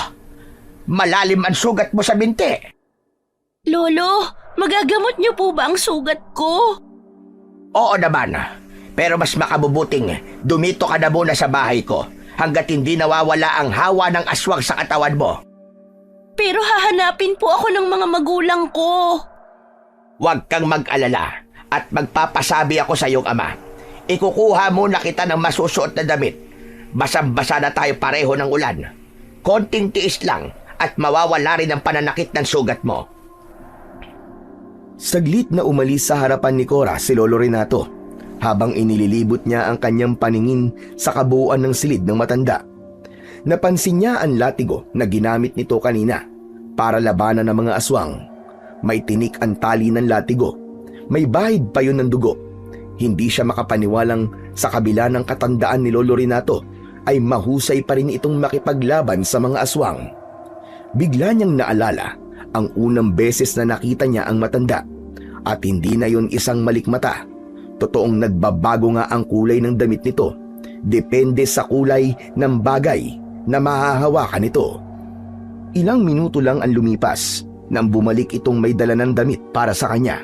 malalim ang sugat mo sa binti. Lolo, magagamot niyo po ba ang sugat ko? Oo naman, pero mas makabubuting dumito ka na muna sa bahay ko hanggat hindi nawawala ang hawa ng aswang sa katawan mo. Pero hahanapin po ako ng mga magulang ko. Huwag kang mag-alala at magpapasabi ako sa iyong ama. Ikukuha muna kita ng masusuot na damit. Basang-basa na tayo pareho ng ulan. Konting tiis lang at mawawala rin ang pananakit ng sugat mo. Saglit na umalis sa harapan ni Cora si Lolo Renato habang inililibot niya ang kanyang paningin sa kabuuan ng silid ng matanda. Napansin niya ang latigo na ginamit nito kanina para labanan ng mga aswang. May tinik ang tali ng latigo. May bahid pa yun ng dugo. Hindi siya makapaniwalang sa kabila ng katandaan ni Lolo Renato ay mahusay pa rin itong makipaglaban sa mga aswang. Bigla niyang naalala ang unang beses na nakita niya ang matanda at hindi na yon isang malikmata. Totoong nagbabago nga ang kulay ng damit nito. Depende sa kulay ng bagay na mahahawakan nito. Ilang minuto lang ang lumipas nang bumalik itong may dala ng damit para sa kanya.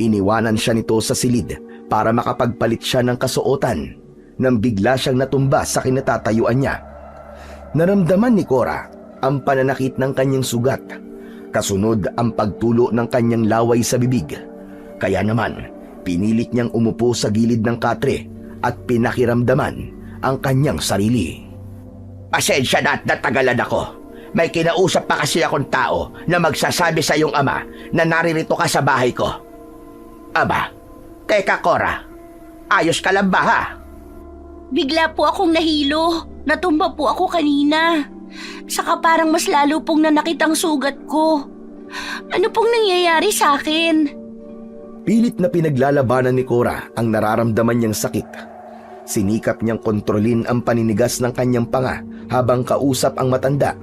Iniwanan siya nito sa silid para makapagpalit siya ng kasuotan nang bigla siyang natumba sa kinatatayuan niya. Naramdaman ni Cora ang pananakit ng kanyang sugat, kasunod ang pagtulo ng kanyang laway sa bibig. Kaya naman, pinilit niyang umupo sa gilid ng katre at pinakiramdaman ang kanyang sarili. Pasensya na at natagalan ako. May kinausap pa kasi akong tao na magsasabi sa iyong ama na naririto ka sa bahay ko. Aba, teka Cora, ayos ka lang ba ha? Bigla po akong nahilo. Natumba po ako kanina. Saka parang mas lalo pong nanakit ang sugat ko. Ano pong nangyayari sa akin? Pilit na pinaglalabanan ni Cora ang nararamdaman niyang sakit. Sinikap niyang kontrolin ang paninigas ng kanyang panga habang kausap ang matanda.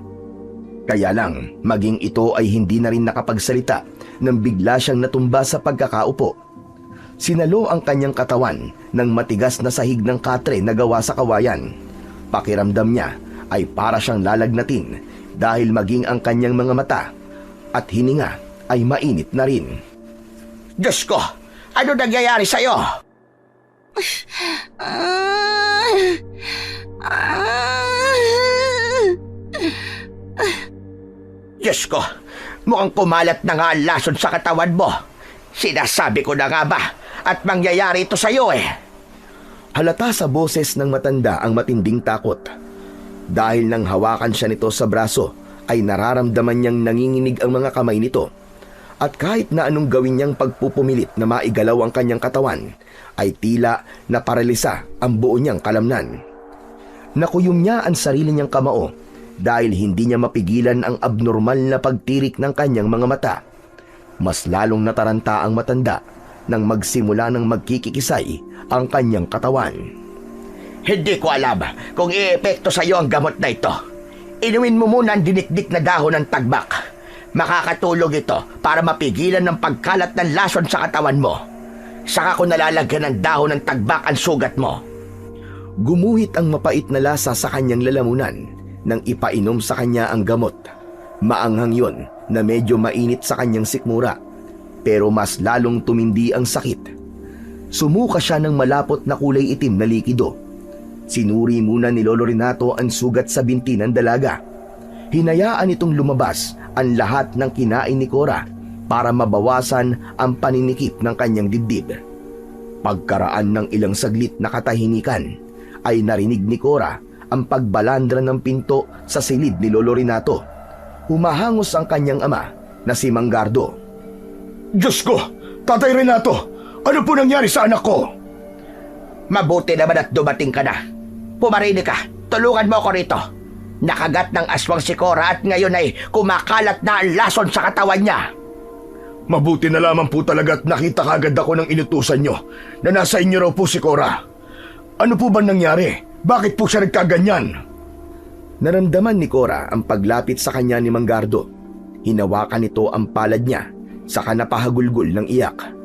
Kaya lang, maging ito ay hindi na rin nakapagsalita nang bigla siyang natumba sa pagkakaupo. Sinalo ang kanyang katawan ng matigas na sahig ng katre na gawa sa kawayan. Pakiramdam niya ay para siyang lalagnatin dahil maging ang kanyang mga mata at hininga ay mainit na rin. Diyos ko, ano nangyayari sa'yo? Diyos ko, mukhang kumalat na nga ang lason sa katawan mo. Sinasabi ko na nga ba at mangyayari ito sa'yo eh. Halata sa boses ng matanda ang matinding takot. Dahil nang hawakan siya nito sa braso, ay nararamdaman niyang nanginginig ang mga kamay nito. At kahit na anong gawin niyang pagpupumilit na maigalaw ang kanyang katawan, ay tila na paralisa ang buo niyang kalamnan. Nakuyom niya ang sarili niyang kamao dahil hindi niya mapigilan ang abnormal na pagtirik ng kanyang mga mata. Mas lalong nataranta ang matanda nang magsimula ng magkikikisay ang kanyang katawan. Hindi ko alam kung i-epekto sa iyo ang gamot na ito. Inumin mo muna ang dinikdik na dahon ng tagbak. Makakatulong ito para mapigilan ng pagkalat ng lason sa katawan mo. Saka ko nalalagyan ng dahon ng tagbak ang sugat mo. Gumuhit ang mapait na lasa sa kanyang lalamunan nang ipainom sa kanya ang gamot. Maanghang yon na medyo mainit sa kanyang sikmura, pero mas lalong tumindi ang sakit. Sumuka siya ng malapot na kulay itim na likido. Sinuri muna ni Lolo Renato ang sugat sa binti ng dalaga. Hinayaan itong lumabas ang lahat ng kinain ni Cora para mabawasan ang paninikip ng kanyang dibdib. Pagkaraan ng ilang saglit na katahimikan, ay narinig ni Cora ang pagbalandra ng pinto sa silid ni Lolo Renato. Humahangos ang kanyang ama na si Manggardo. Diyos ko! Tatay Renato! Ano po nangyari sa anak ko? Mabuti naman at dumating ka na. Pumarinig ka, tulungan mo ako rito. Nakagat ng aswang si Cora at ngayon ay kumakalat na ang lason sa katawan niya. Mabuti na lamang po talaga at nakita kagad ako ng inutusan nyo na nasa inyo raw po si Cora. Ano po ba nangyari? Bakit po siya nagkaganyan? Naramdaman ni Cora ang paglapit sa kanya ni Manggardo. Hinawakan nito ang palad niya, saka napahagulgol ng iyak.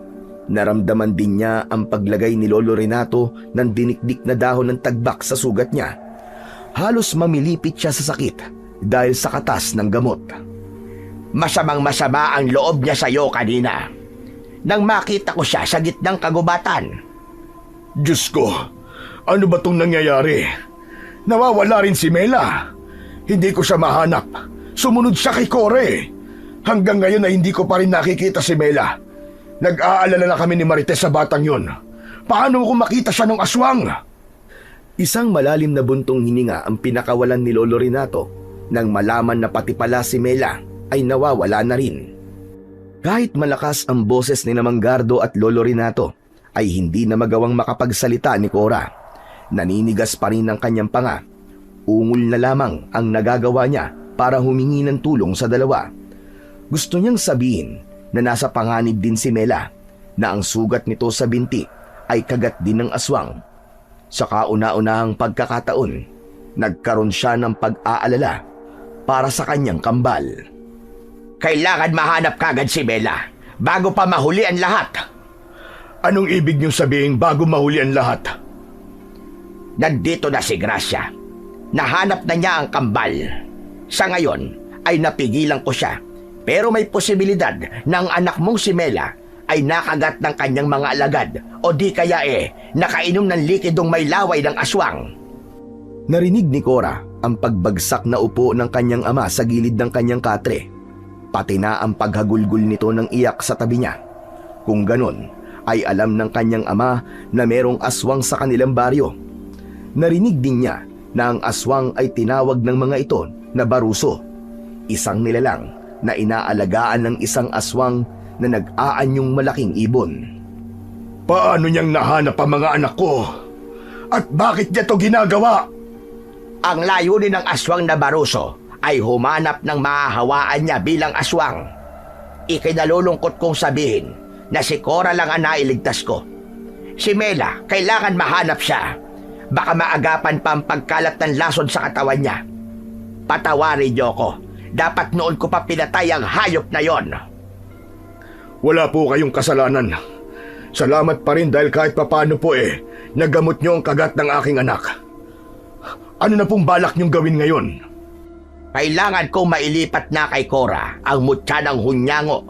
Naramdaman din niya ang paglagay ni Lolo Renato ng dinikdik na dahon ng tagbak sa sugat niya. Halos mamilipit siya sa sakit dahil sa katas ng gamot. Masamang-masama ang loob niya sa iyo kanina nang makita ko siya sa gitnang kagubatan. Diyos ko, ano ba itong nangyayari? Nawawala rin si Mela. Hindi ko siya mahanap. Sumunod siya kay Core. Hanggang ngayon ay hindi ko pa rin nakikita si Mela. Nag-aalala na kami ni Marites sa batang yun. Paano ko makita siya ng aswang? Isang malalim na buntong hininga ang pinakawalan ni Lolo Renato nang malaman na pati pala si Mela ay nawawala na rin. Kahit malakas ang boses ni Manggardo at Lolo Renato, ay hindi na magawang makapagsalita ni Cora. Naninigas pa rin ang kanyang panga. Ungol na lamang ang nagagawa niya para humingi ng tulong sa dalawa. Gusto niyang sabihin na nasa panganib din si Mela, na ang sugat nito sa binti ay kagat din ng aswang. Sa kauna-unahang pagkakataon, nagkaroon siya ng pag-aalala para sa kanyang kambal. Kailangan mahanap kagad si Mela bago pa mahuli ang lahat. Anong ibig niyong sabihin bago mahuli ang lahat? Nandito na si Gracia. Nahanap na niya ang kambal. Sa ngayon ay napigilan ko siya. Pero may posibilidad na ang anak mong si Mela ay nakagat ng kanyang mga alagad o di kaya nakainom ng likidong may laway ng aswang. Narinig ni Cora ang pagbagsak na upo ng kanyang ama sa gilid ng kanyang katre, pati na ang paghagulgol nito ng iyak sa tabi niya. Kung ganon, ay alam ng kanyang ama na merong aswang sa kanilang baryo. Narinig din niya na ang aswang ay tinawag ng mga ito na baruso, isang nilalang na inaalagaan ng isang aswang na nag-aanyong malaking ibon. Paano niyang nahanap ang mga anak ko? At bakit niya to ginagawa? Ang layunin ng aswang na baruso ay humanap ng mahahawaan niya bilang aswang. Ikinalulungkot kong sabihin na si Cora lang ang nailigtas ko. Si Mela, kailangan mahanap siya. Baka maagapan pa ang pagkalat ng lason sa katawan niya. Patawarin niyo ko. Dapat noon ko pa pinatay ang hayop na yon. Wala po kayong kasalanan. Salamat pa rin dahil kahit papano po nagamot niyo ang kagat ng aking anak. Ano na pong balak niyong gawin ngayon? Kailangan kong mailipat na kay Cora ang mutya ng hunyango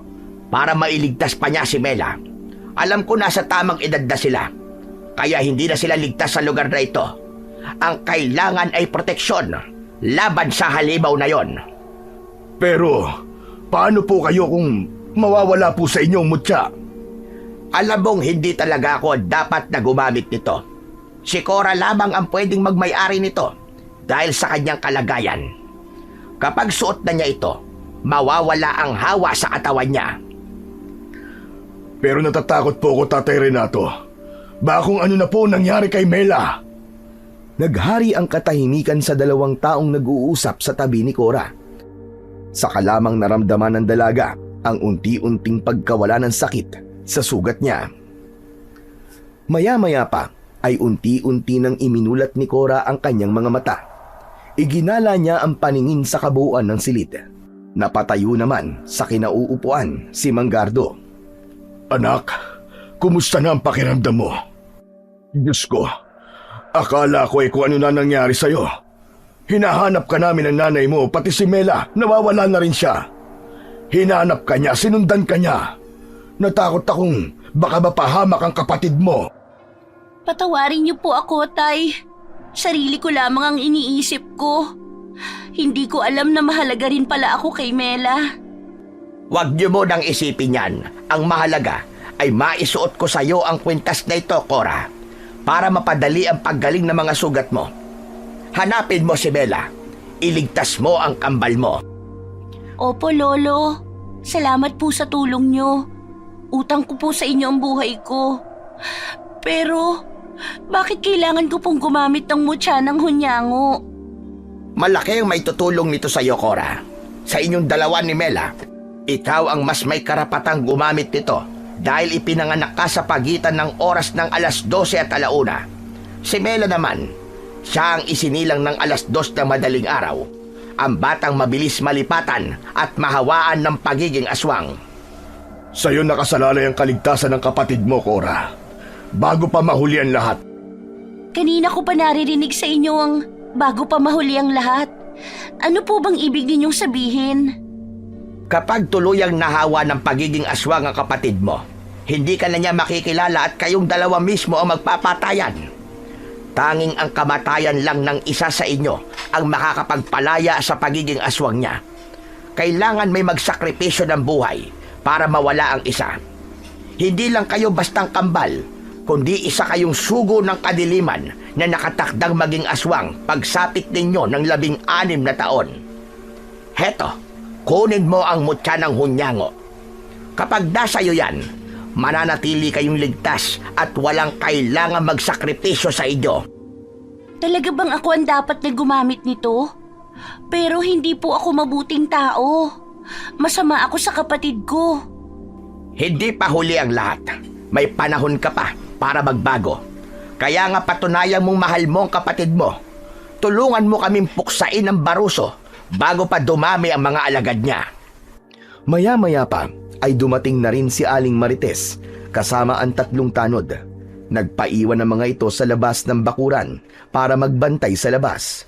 para mailigtas pa niya si Mela. Alam ko nasa tamang edad na sila, kaya hindi na sila ligtas sa lugar na ito. Ang kailangan ay proteksyon laban sa halimaw na yon. Pero, paano po kayo kung mawawala po sa inyong mutya? Alam mong hindi talaga ako dapat na gumamit nito. Si Cora lamang ang pwedeng magmay-ari nito dahil sa kanyang kalagayan. Kapag suot na niya ito, mawawala ang hawa sa katawan niya. Pero natatakot po ako, Tatay Renato. Baka kung ano na po nangyari kay Mela. Naghari ang katahimikan sa dalawang taong nag-uusap sa tabi ni Cora. Saka lamang naramdaman ng dalaga ang unti-unting pagkawala ng sakit sa sugat niya. Maya-maya pa ay unti-unti nang iminulat ni Cora ang kanyang mga mata. Iginala niya ang paningin sa kabuuan ng silid. Napatayo naman sa kinauupuan si Manggardo. Anak, kumusta na ang pakiramdam mo? Diyos ko, akala ko kung ano na nangyari sa'yo. Hinahanap ka namin ng nanay mo, pati si Mela, nawawala na rin siya. Hinanap ka niya, sinundan ka niya. Natakot akong baka mapahamak ang kapatid mo. Patawarin niyo po ako, Tay. Sarili ko lamang ang iniisip ko. Hindi ko alam na mahalaga rin pala ako kay Mela. Huwag niyo mo nang isipin yan. Ang mahalaga ay maisuot ko sa iyo ang kwintas na ito, Cora, para mapadali ang paggaling ng mga sugat mo. Hanapin mo si Mela. Iligtas mo ang kambal mo. Opo, Lolo. Salamat po sa tulong niyo. Utang ko po sa inyo ang buhay ko. Pero, bakit kailangan ko pong gumamit ng mutya ng hunyango? Malaki ang may tutulong nito sa iyo, Cora. Sa inyong dalawa ni Mela, ikaw ang mas may karapatang gumamit nito dahil ipinanganak ka sa pagitan ng oras ng 12:00 at 1:00. Si Mela naman, siya ang isinilang ng 2:00 ng madaling araw. Ang batang mabilis malipatan at mahawaan ng pagiging aswang. Sa'yo nakasalalay ang kaligtasan ng kapatid mo, Cora. Bago pa mahuli ang lahat. Kanina ko pa naririnig sa inyo ang bago pa mahuli ang lahat. Ano po bang ibig ninyong sabihin? Kapag tuluyang nahawa ng pagiging aswang ang kapatid mo, hindi ka na niya makikilala at kayong dalawa mismo ang magpapatayan. Tanging ang kamatayan lang ng isa sa inyo ang makakapagpalaya sa pagiging aswang niya. Kailangan may magsakripisyo ng buhay para mawala ang isa. Hindi lang kayo bastang kambal, kundi isa kayong sugo ng kadiliman na nakatakdang maging aswang pagsapit ninyo ng 16 na taon. Heto, kunin mo ang mutya ng hunyango. Kapag nasa iyo yan, mananatili kayong ligtas at walang kailangan magsakripisyo sa inyo. Talaga bang ako ang dapat na gumamit nito? Pero hindi po ako mabuting tao. Masama ako sa kapatid ko. Hindi pa huli ang lahat. May panahon ka pa para magbago. Kaya nga patunayan mong mahal mo ang kapatid mo. Tulungan mo kaming puksain ang baruso bago pa dumami ang mga alagad niya. Maya-maya pa ay dumating na rin si Aling Marites kasama ang 3 tanod. Nagpaiwan ang mga ito sa labas ng bakuran para magbantay sa labas.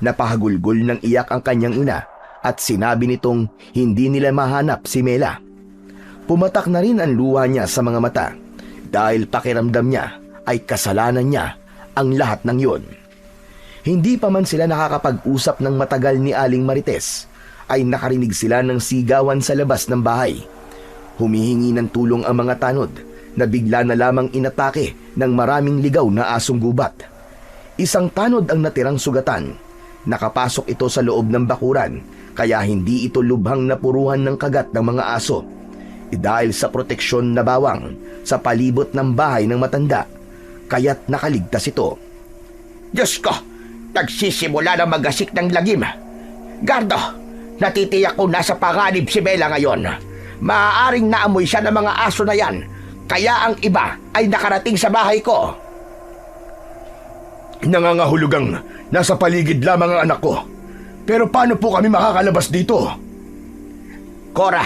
Napahagulgol ng iyak ang kanyang ina at sinabi nitong hindi nila mahanap si Mela. Pumatak na rin ang luha niya sa mga mata dahil pakiramdam niya ay kasalanan niya ang lahat ng yun. Hindi pa man sila nakakapag-usap ng matagal ni Aling Marites, ay nakarinig sila ng sigawan sa labas ng bahay. Humihingi ng tulong ang mga tanod na bigla na lamang inatake ng maraming ligaw na asong gubat. Isang tanod ang natirang sugatan. Nakapasok ito sa loob ng bakuran, kaya hindi ito lubhang napuruhan ng kagat ng mga aso. Dahil sa proteksyon na bawang sa palibot ng bahay ng matanda, kaya't nakaligtas ito. Diyos ko, nagsisimula na magasik ng lagim. Gardo, natitiyak ko nasa panganib si Mela ngayon. Maaaring naamoy siya ng mga aso na yan, kaya ang iba ay nakarating sa bahay ko. Nangangahulugang nasa paligid lamang ang anak ko. Pero paano po kami makakalabas dito? Cora,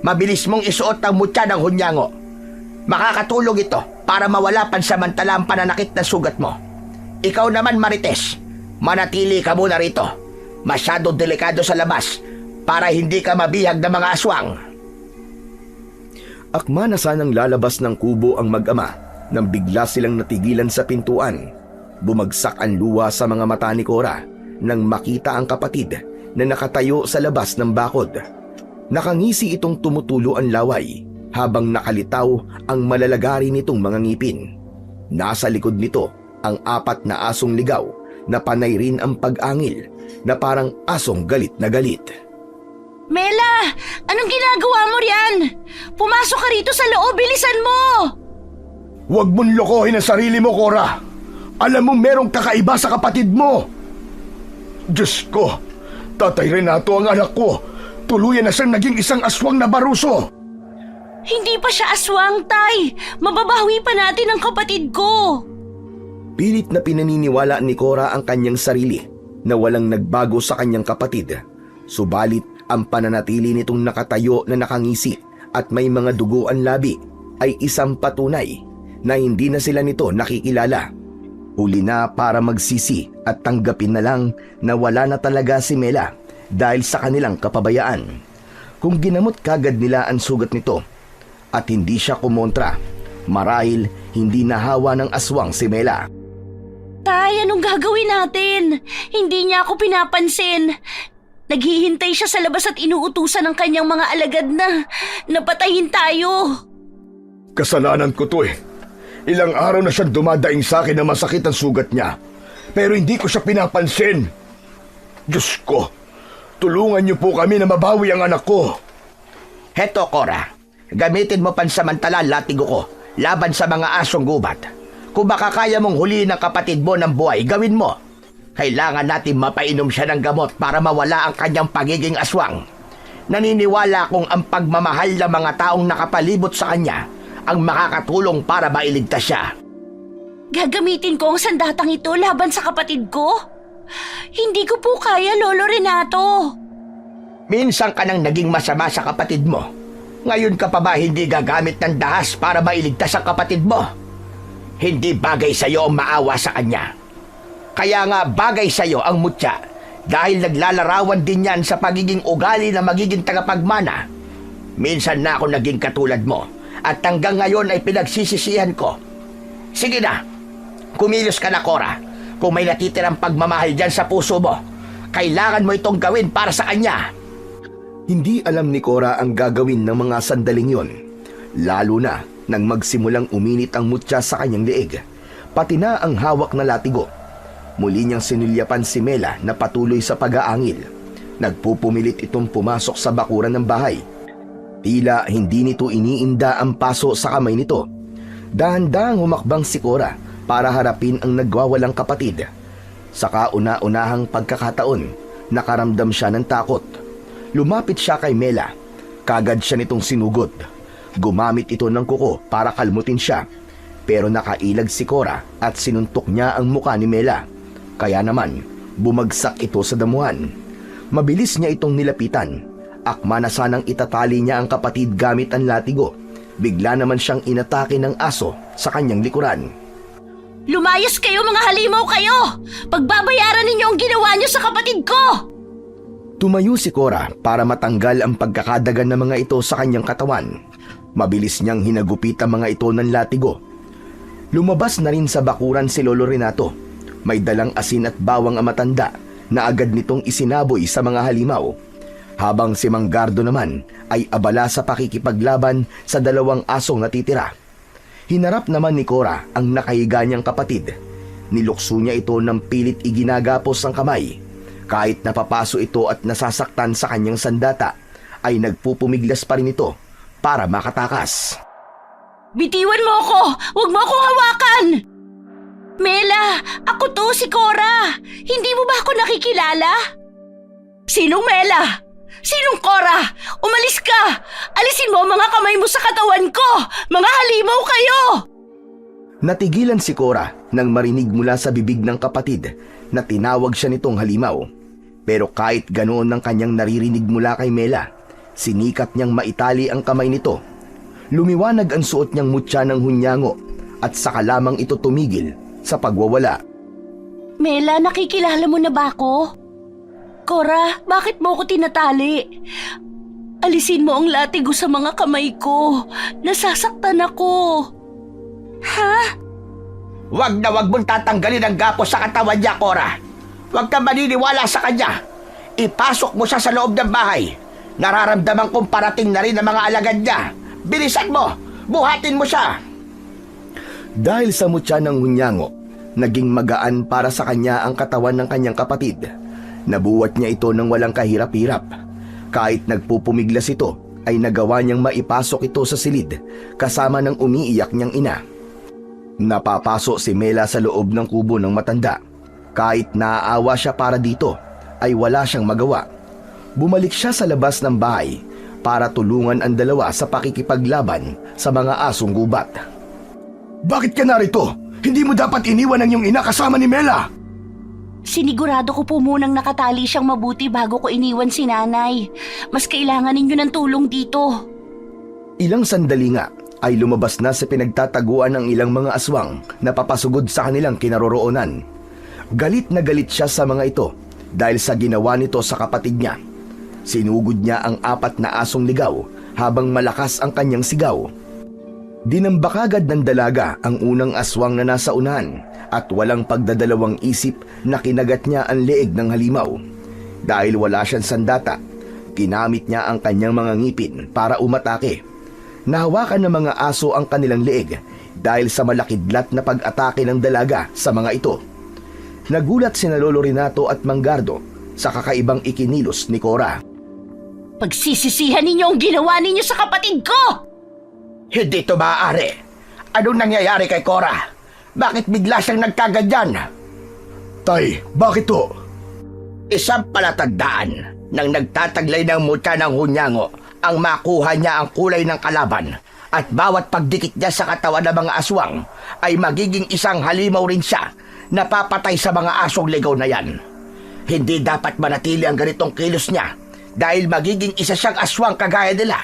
mabilis mong isuot ang mutya ng hunyango. Makakatulong ito para mawala pansamantala ang pananakit na sugat mo. Ikaw naman, Marites, manatili ka muna rito. Masyado delikado sa labas para hindi ka mabihag ng mga aswang. Akma na sanang lalabas ng kubo ang mag-ama nang bigla silang natigilan sa pintuan. Bumagsak ang luha sa mga mata ni Cora nang makita ang kapatid na nakatayo sa labas ng bakod. Nakangisi itong tumutulo ang laway habang nakalitaw ang malalagari nitong mga ngipin. Nasa likod nito ang 4 na asong ligaw na panay rin ang pag-angil na parang asong galit na galit. Mela! Anong ginagawa mo riyan? Pumasok ka rito sa loob, bilisan mo! Huwag mong lokohin ang sarili mo, Cora. Alam mo merong kakaiba sa kapatid mo. Diyos ko, Tatay Renato ang anak ko. Tuluyan na siyang naging isang aswang na baruso. Hindi pa siya aswang, Tay! Mababawi pa natin ang kapatid ko! Pilit na pinaniniwala ni Cora ang kanyang sarili na walang nagbago sa kanyang kapatid. Subalit ang pananatili nitong nakatayo na nakangisi at may mga dugo ang labi ay isang patunay na hindi na sila nito nakikilala. Huli na para magsisi at tanggapin na lang na wala na talaga si Mela dahil sa kanilang kapabayaan. Kung ginamot kagad nila ang sugat nito at hindi siya kumontra, marahil hindi nahawa ng aswang si Mela. Tay, anong gagawin natin? Hindi niya ako pinapansin. Naghihintay siya sa labas at inuutusan ng kanyang mga alagad na napatayin tayo. Kasalanan ko to eh. Ilang araw na siyang dumadaing sa akin na masakit ang sugat niya. Pero hindi ko siya pinapansin. Diyos ko, tulungan niyo po kami na mabawi ang anak ko. Heto, Cora, gamitin mo pansamantala latigo ko laban sa mga asong gubat. Kung makakaya mong huliin ang kapatid mo ng buhay, gawin mo. Kailangan natin mapainom siya ng gamot para mawala ang kanyang pagiging aswang. Naniniwala kong ang pagmamahal ng mga taong nakapalibot sa kanya ang makakatulong para mailigtas siya. Gagamitin ko ang sandatang ito laban sa kapatid ko? Hindi ko po kaya, Lolo Renato. Minsan ka nang naging masama sa kapatid mo. Ngayon ka pa ba hindi gagamit ng dahas para mailigtas ang kapatid mo? Hindi bagay sa iyo ang maawa sa kanya. Kaya nga bagay sa iyo ang mutya dahil naglalarawan din yan sa pagiging ugali na magiging tagapagmana. Minsan na ako naging katulad mo at hanggang ngayon ay pinagsisisihan ko. Sige na, kumilos ka na, Cora. Kung may natitirang pagmamahal dyan sa puso mo, kailangan mo itong gawin para sa kanya. Hindi alam ni Cora ang gagawin ng mga sandaling yon, lalo na nang magsimulang uminit ang mutya sa kanyang leeg, pati na ang hawak na latigo. Muli niyang sinulyapan si Mela na patuloy sa pag-aangil. Nagpupumilit itong pumasok sa bakuran ng bahay. Tila hindi nito iniinda ang paso sa kamay nito. Dahan-dahang humakbang si Cora para harapin ang nagwawalang kapatid. Sa kauna-unahang pagkakataon, nakaramdam siya ng takot. Lumapit siya kay Mela. Kagad siya nitong sinugod. Gumamit ito ng kuko para kalmutin siya. Pero nakailag si Cora at sinuntok niya ang muka ni Mela. Kaya naman, bumagsak ito sa damuhan. Mabilis niya itong nilapitan. Akma na sanang itatali niya ang kapatid gamit ang latigo. Bigla naman siyang inatake ng aso sa kanyang likuran. Lumayas kayo, mga halimaw kayo! Pagbabayaran ninyo ang ginawa niyo sa kapatid ko! Tumayo si Cora para matanggal ang pagkakadagan ng mga ito sa kanyang katawan. Mabilis niyang hinagupit ang mga ito ng latigo. Lumabas na rin sa bakuran si Lolo Renato. May dalang asin at bawang ang matanda na agad nitong isinaboy sa mga halimaw, habang si Manggardo naman ay abala sa pakikipaglaban sa dalawang asong natitira. Hinarap naman ni Cora ang nakahiga niyang kapatid. Nilukso niya ito ng pilit iginagapos ang kamay. Kahit napapaso ito at nasasaktan sa kanyang sandata, ay nagpupumiglas pa rin ito para makatakas. Bitiwan mo ako! Huwag mo akong hawakan! Mela, ako to, si Cora. Hindi mo ba ako nakikilala? Sinong Mela? Sinong Cora? Umalis ka! Alisin mo ang mga kamay mo sa katawan ko! Mga halimaw kayo! Natigilan si Cora nang marinig mula sa bibig ng kapatid na tinawag siya nitong halimaw. Pero kahit ganoon ang kanyang naririnig mula kay Mela, sinikap niyang maitali ang kamay nito. Lumiwanag ang suot niyang mutya ng hunyango at saka lamang ito tumigil sa pagwawala. Mela, nakikilala mo na ba ako? Cora, bakit mo ako tinatali? Alisin mo ang latigo sa mga kamay ko. Nasasaktan ako. Ha? Wag na wag mong tatanggalin ang gapos sa katawan niya, Cora. Wag kang maniniwala sa kanya. Ipasok mo siya sa loob ng bahay. Nararamdaman kong parating na rin ang mga alagad niya. Bilisan mo! Buhatin mo siya! Dahil sa mutya ng hunyango, naging magaan para sa kanya ang katawan ng kanyang kapatid. Nabuwat niya ito ng walang kahirap-hirap. Kahit nagpupumiglas ito, ay nagawa niyang maipasok ito sa silid kasama ng umiiyak niyang ina. Napapaso si Mela sa loob ng kubo ng matanda. Kahit naaawa siya para dito, ay wala siyang magawa. Bumalik siya sa labas ng bahay para tulungan ang dalawa sa pakikipaglaban sa mga asong gubat. Bakit ka narito? Hindi mo dapat iniwan ang iyong ina kasama ni Mela. Sinigurado ko po munang nakatali siyang mabuti bago ko iniwan si nanay. Mas kailangan ninyo ng tulong dito. Ilang sandali nga ay lumabas na sa pinagtataguan ng ilang mga aswang na papasugod sa kanilang kinaroroonan. Galit na galit siya sa mga ito dahil sa ginawa nito sa kapatid niya. Sinugod niya ang 4 na asong ligaw habang malakas ang kanyang sigaw. Dinambak agad ng dalaga ang unang aswang na nasa unahan at walang pagdadalawang isip na kinagat niya ang leeg ng halimaw. Dahil wala siyang sandata, ginamit niya ang kanyang mga ngipin para umatake. Nahawakan ng mga aso ang kanilang leeg dahil sa malakidlat na pag-atake ng dalaga sa mga ito. Nagulat sina Lolo Renato at Manggardo sa kakaibang ikinilos ni Cora. Pagsisisihan ninyo ang ginawa ninyo sa kapatid ko! Hindi ito maaari. Anong nangyayari kay Cora? Bakit bigla siyang nagkaganyan? Tay, bakit to? Isang palatandaan ng nagtataglay ng mutya ng hunyango ang makuha niya ang kulay ng kalaban at bawat pagdikit niya sa katawan ng mga aswang ay magiging isang halimaw rin siya na papatay sa mga asong ligaw na yan. Hindi dapat manatili ang ganitong kilos niya dahil magiging isa siyang aswang kagaya nila.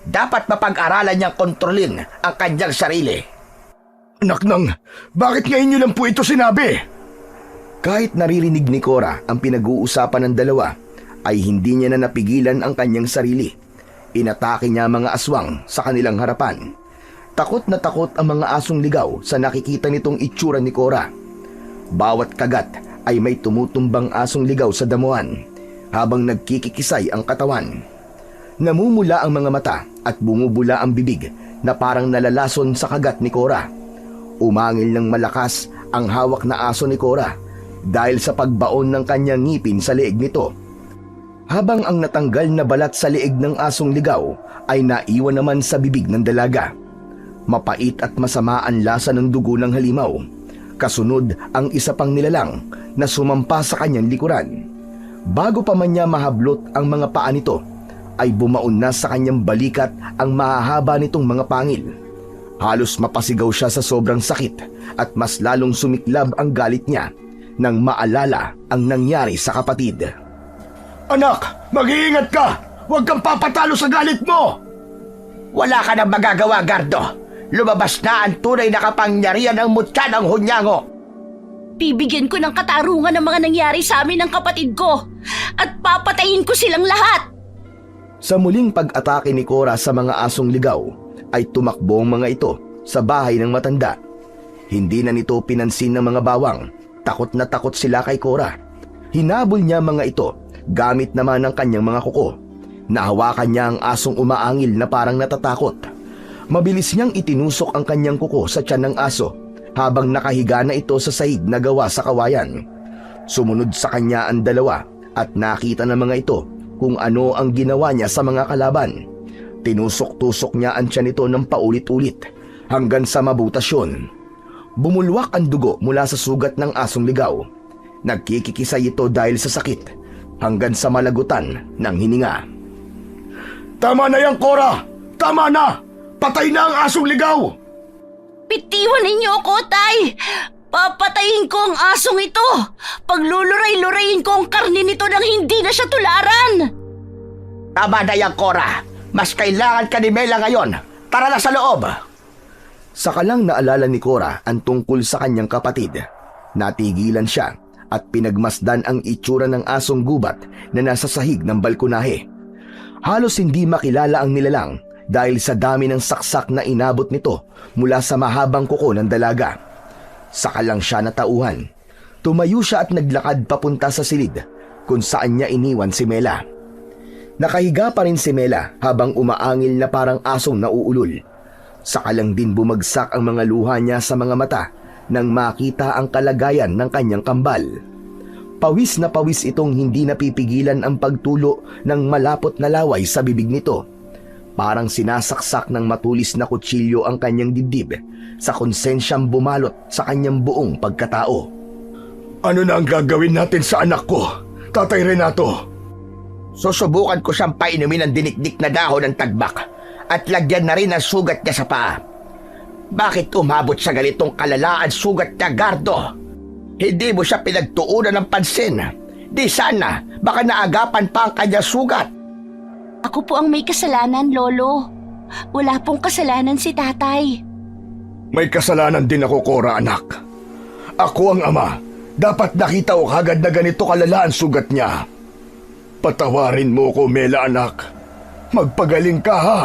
Dapat mapag-aralan niyang kontrolin ang kanyang sarili. Anak nang, bakit ngayon niyo lang po ito sinabi? Kahit naririnig ni Cora ang pinag-uusapan ng dalawa, ay hindi niya na napigilan ang kanyang sarili. Inatake niya mga aswang sa kanilang harapan. Takot na takot ang mga asong ligaw sa nakikita nitong itsura ni Cora. Bawat kagat ay may tumutumbang asong ligaw sa damuhan habang nagkikikisay ang katawan. Namumula ang mga mata at bumubula ang bibig na parang nalalason sa kagat ni Cora. Umangil ng malakas ang hawak na aso ni Cora dahil sa pagbaon ng kanyang ngipin sa leeg nito. Habang ang natanggal na balat sa leeg ng asong ligaw ay naiwan naman sa bibig ng dalaga. Mapait at masama ang lasa ng dugo ng halimaw. Kasunod ang isa pang nilalang na sumampa sa kanyang likuran. Bago pa man niya mahablot ang mga paa nito, ay bumaon na sa kanyang balikat ang mahahaba nitong mga pangil. Halos mapasigaw siya sa sobrang sakit at mas lalong sumiklab ang galit niya nang maalala ang nangyari sa kapatid. Anak, mag-iingat ka! Huwag kang papatalo sa galit mo! Wala ka nang magagawa, Gardo. Lumabas na ang tunay na kapangyarihan ng mutya ng hunyango. Bibigyan ko ng katarungan ang mga nangyari sa amin ng kapatid ko at papatayin ko silang lahat! Sa muling pag-atake ni Cora sa mga asong ligaw, ay tumakbo ang mga ito sa bahay ng matanda. Hindi na nito pinansin ng mga bawang Takot na takot sila kay Cora. Hinabol niya mga ito gamit naman ang kanyang mga kuko. Nahawakan niya ang asong umaangil na parang natatakot. Mabilis niyang itinusok ang kanyang kuko sa tiyan ng aso habang nakahiga na ito sa sahig na gawa sa kawayan. Sumunod sa kanya ang dalawa at nakita ng mga ito kung ano ang ginawa niya sa mga kalaban. Tinusok-tusok niya ang tiyan nito ng paulit-ulit hanggang sa mabutas yun. Bumulwak ang dugo mula sa sugat ng asong ligaw. Nagkikikisay ito dahil sa sakit hanggang sa malagutan ng hininga. "Tama na yan, Cora! Tama na! Patay na ang asong ligaw!" Bitiwan ninyo ako, Tay! Papatayin ko ang asong ito! Pagluluray-lurayin ko ang karne nito nang hindi na siya tularan! Tama na yan, Cora. Mas kailangan ka ni Mela ngayon. Tara na sa loob. Saka lang naalala ni Cora ang tungkol sa kanyang kapatid. Natigilan siya at pinagmasdan ang itsura ng asong gubat na nasa sahig ng balkonahe. Halos hindi makilala ang nilalang dahil sa dami ng saksak na inabot nito mula sa mahabang kuko ng dalaga. Saka lang siya natauhan. Tumayo siya at naglakad papunta sa silid kung saan niya iniwan si Mela. Nakahiga pa rin si Mela habang umaangil na parang asong nauulol. Saka lang din bumagsak ang mga luha niya sa mga mata nang makita ang kalagayan ng kanyang kambal. Pawis na pawis itong hindi napipigilan ang pagtulo ng malapot na laway sa bibig nito. Parang sinasaksak ng matulis na kutsilyo ang kanyang dibdib sa konsensyang bumalot sa kanyang buong pagkatao. "Ano na ang gagawin natin sa anak ko, Tatay Renato?" Susubukan ko siyang painumin ng dinikdik na dahon ng tagbak at lagyan na rin ang sugat niya sa paa. Bakit umabot sa ganitong kalalaan sugat niya, Gardo? Hindi mo siya pinagtuunan ng pansin. Di sana, baka naagapan pa ang kanyang sugat. Ako po ang may kasalanan, Lolo. Wala pong kasalanan si Tatay. "May kasalanan din ako, Cora, anak. Ako ang ama. Dapat nakita ko kagad na ganito kalala ang sugat niya. Patawarin mo ko, Mela, anak. Magpagaling ka, ha?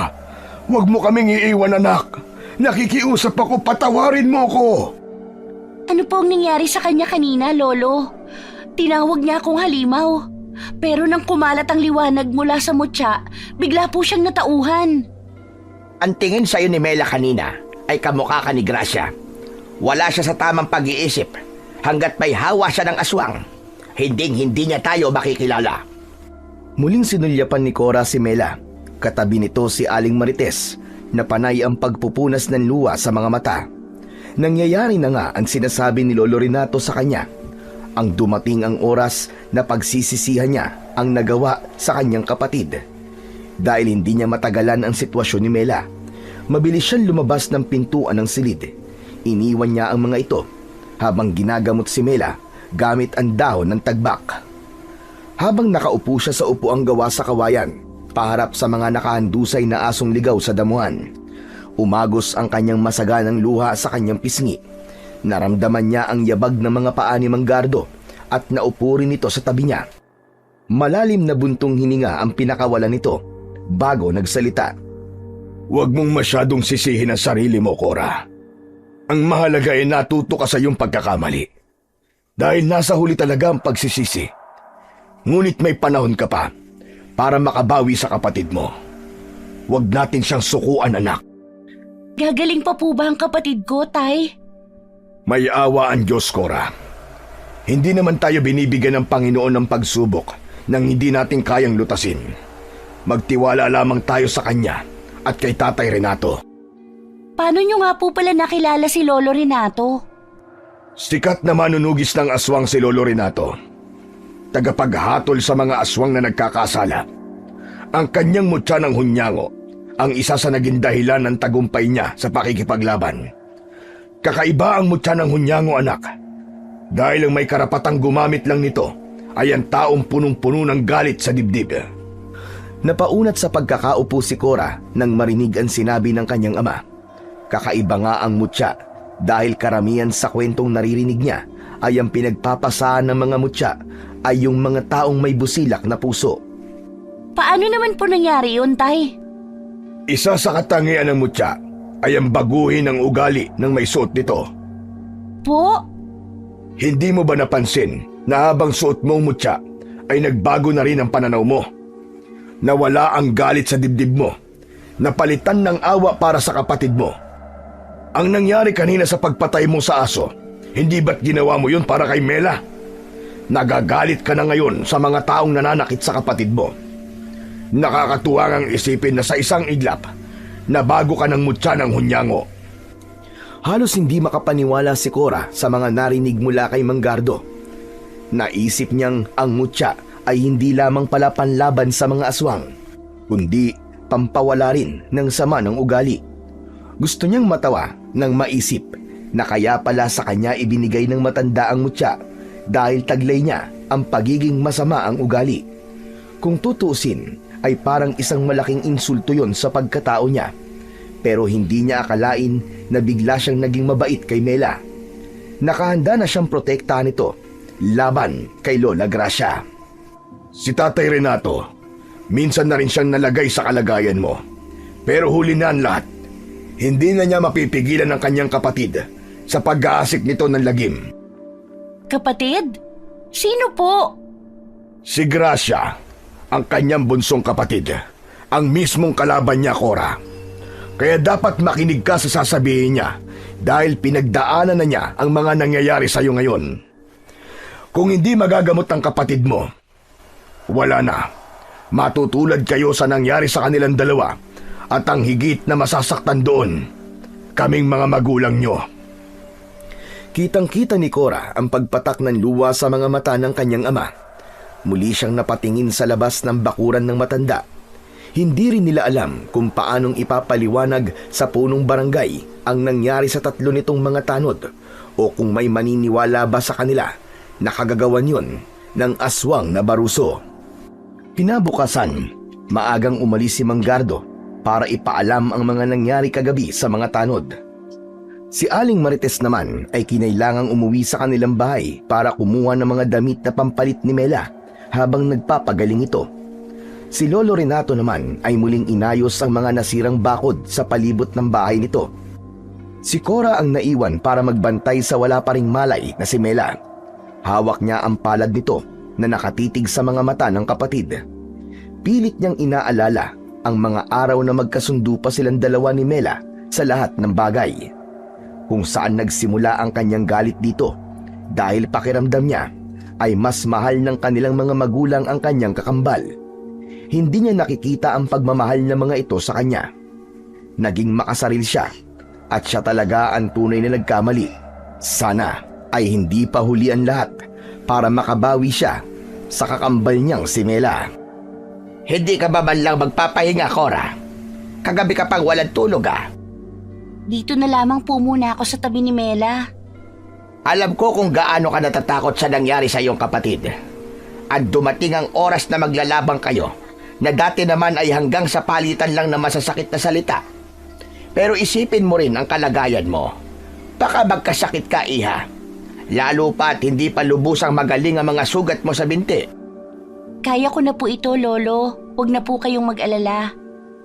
Huwag mo kaming iiwan, anak. Nakikiusap ako, patawarin mo ko." Ano po ang nangyari sa kanya kanina, Lolo? Tinawag niya akong halimaw. Pero nang kumalat ang liwanag mula sa mutya, bigla po siyang natauhan. Ang tingin sa'yo ni Mela kanina ay kamukha ka ni Gracia. Wala siya sa tamang pag-iisip hanggat may hawa siya ng aswang. Hinding-hindi niya tayo makikilala. Muling sinulyapan ni Cora si Mela. Katabi nito si Aling Marites na panay ang pagpupunas ng luha sa mga mata. Nangyayari na nga ang sinasabi ni Lolo Renato sa kanya. Ang dumating ang oras na pagsisisihan niya ang nagawa sa kanyang kapatid. Dahil hindi niya matagalan ang sitwasyon ni Mela, mabilis siyang lumabas ng pintuan ng silid. Iniwan niya ang mga ito habang ginagamot si Mela gamit ang dahon ng tagbak. Habang nakaupo siya sa upuang gawa sa kawayan, paharap sa mga nakahandusay na asong ligaw sa damuhan, umagos ang kanyang masaganang luha sa kanyang pisngi. Naramdaman niya ang yabag ng mga paa ni Mang Gardo at naupo rin ito sa tabi niya. Malalim na buntong hininga ang pinakawalan nito bago nagsalita. "Huwag mong masyadong sisihin ang sarili mo, Cora. Ang mahalaga ay natuto ka sa iyong pagkakamali. Dahil nasa huli talaga ang pagsisisi. Ngunit may panahon ka pa para makabawi sa kapatid mo. Huwag natin siyang sukuan, anak." Gagaling pa po ba ang kapatid ko, Tay? May awa ang Diyos, Cora. Hindi naman tayo binibigyan ng Panginoon ng pagsubok nang hindi natin kayang lutasin. Magtiwala lamang tayo sa Kanya at kay Tatay Renato. Paano niyo nga po pala nakilala si Lolo Renato? Sikat na manunugis ng aswang si Lolo Renato. Tagapaghatol sa mga aswang na nagkakasala. Ang kanyang mutya ng hunyango ang isa sa naging dahilan ng tagumpay niya sa pakikipaglaban. Kakaiba ang mutya ng hunyango, anak. Dahil ang may karapatang gumamit lang nito ay ang taong punong-puno ng galit sa dibdib. Napaunat sa pagkakaupo si Cora nang marinig ang sinabi ng kanyang ama. Kakaiba nga ang mutya dahil karamihan sa kwentong naririnig niya ay ang pinagpapasaan ng mga mutya ay yung mga taong may busilak na puso. Paano naman po nangyari yun, Tay? Isa sa katangian ng mutya ay ang baguhin ng ugali ng may suot nito. Po? Hindi mo ba napansin na habang suot mo ang mutya ay nagbago na rin ang pananaw mo? Nawala ang galit sa dibdib mo, napalitan ng awa para sa kapatid mo. Ang nangyari kanina sa pagpatay mo sa aso, hindi ba't ginawa mo yun para kay Mela? Nagagalit ka na ngayon sa mga taong nananakit sa kapatid mo. Nakakatuwa ngang isipin na sa isang iglap, nabago ka ng mutya ng hunyango. Halos hindi makapaniwala si Cora sa mga narinig mula kay Manggardo. Naisip niyang ang mutya ay hindi lamang pala panlaban sa mga aswang, kundi pampawala rin ng sama ng ugali. Gusto niyang matawa nang maisip na kaya pala sa kanya ibinigay ng matanda ang mutya dahil taglay niya ang pagiging masama ang ugali. Kung tutuusin ay parang isang malaking insulto yon sa pagkatao niya. Pero hindi niya akalain na bigla siyang naging mabait kay Mela. Nakahanda na siyang protektahan ito laban kay Lola Gracia. Si Tatay Renato, minsan na rin siyang nalagay sa kalagayan mo. Pero huli na ang lahat. Hindi na niya mapipigilan ang kanyang kapatid sa pag-aasik nito ng lagim. Kapatid? Sino po? Si Gracia, ang kanyang bunsong kapatid, ang mismong kalaban niya, Cora. Kaya dapat makinig ka sa sasabihin niya dahil pinagdaanan na niya ang mga nangyayari sa iyo ngayon. Kung hindi magagamot ang kapatid mo, wala na. Matutulad kayo sa nangyari sa kanilang dalawa at ang higit na masasaktan doon, kaming mga magulang nyo. Kitang-kita ni Cora ang pagpatak ng luwa sa mga mata ng kanyang ama. Muli siyang napatingin sa labas ng bakuran ng matanda. Hindi rin nila alam kung paanong ipapaliwanag sa punong barangay ang nangyari sa tatlo nitong mga tanod o kung may maniniwala ba sa kanila na kagagawan yon ng aswang na baruso. Kinabukasan, maagang umalis si Manggardo para ipaalam ang mga nangyari kagabi sa mga tanod. Si Aling Marites naman ay kinailangang umuwi sa kanilang bahay para kumuha ng mga damit na pampalit ni Mela habang nagpapagaling ito. Si Lolo Renato naman ay muling inayos ang mga nasirang bakod sa palibot ng bahay nito. Si Cora ang naiwan para magbantay sa wala pa ring malay na si Mela. Hawak niya ang palad nito na nakatitig sa mga mata ng kapatid. Pilit niyang inaalala ang mga araw na magkasundo pa silang dalawa ni Mela sa lahat ng bagay. Kung saan nagsimula ang kanyang galit dito dahil pakiramdam niya ay mas mahal ng kanilang mga magulang ang kanyang kakambal. Hindi niya nakikita ang pagmamahal ng mga ito sa kanya. Naging makasaril siya at siya talaga ang tunay na nagkamali. Sana ay hindi pa huli ang lahat para makabawi siya sa kakambal niyang si Mela. Hindi ka ba man lang magpapahinga, Cora? Kagabi ka pang walang tulog Dito na lamang po muna ako sa tabi ni Mela. Alam ko kung gaano ka natatakot sa nangyari sa iyong kapatid. At dumating ang oras na maglalabang kayo na dati naman ay hanggang sa palitan lang na masasakit na salita. Pero isipin mo rin ang kalagayan mo. Baka magkasakit ka, iha. Lalo pa at hindi pa lubusang magaling ang mga sugat mo sa binti. Kaya ko na po ito, Lolo. Huwag na po kayong mag-alala.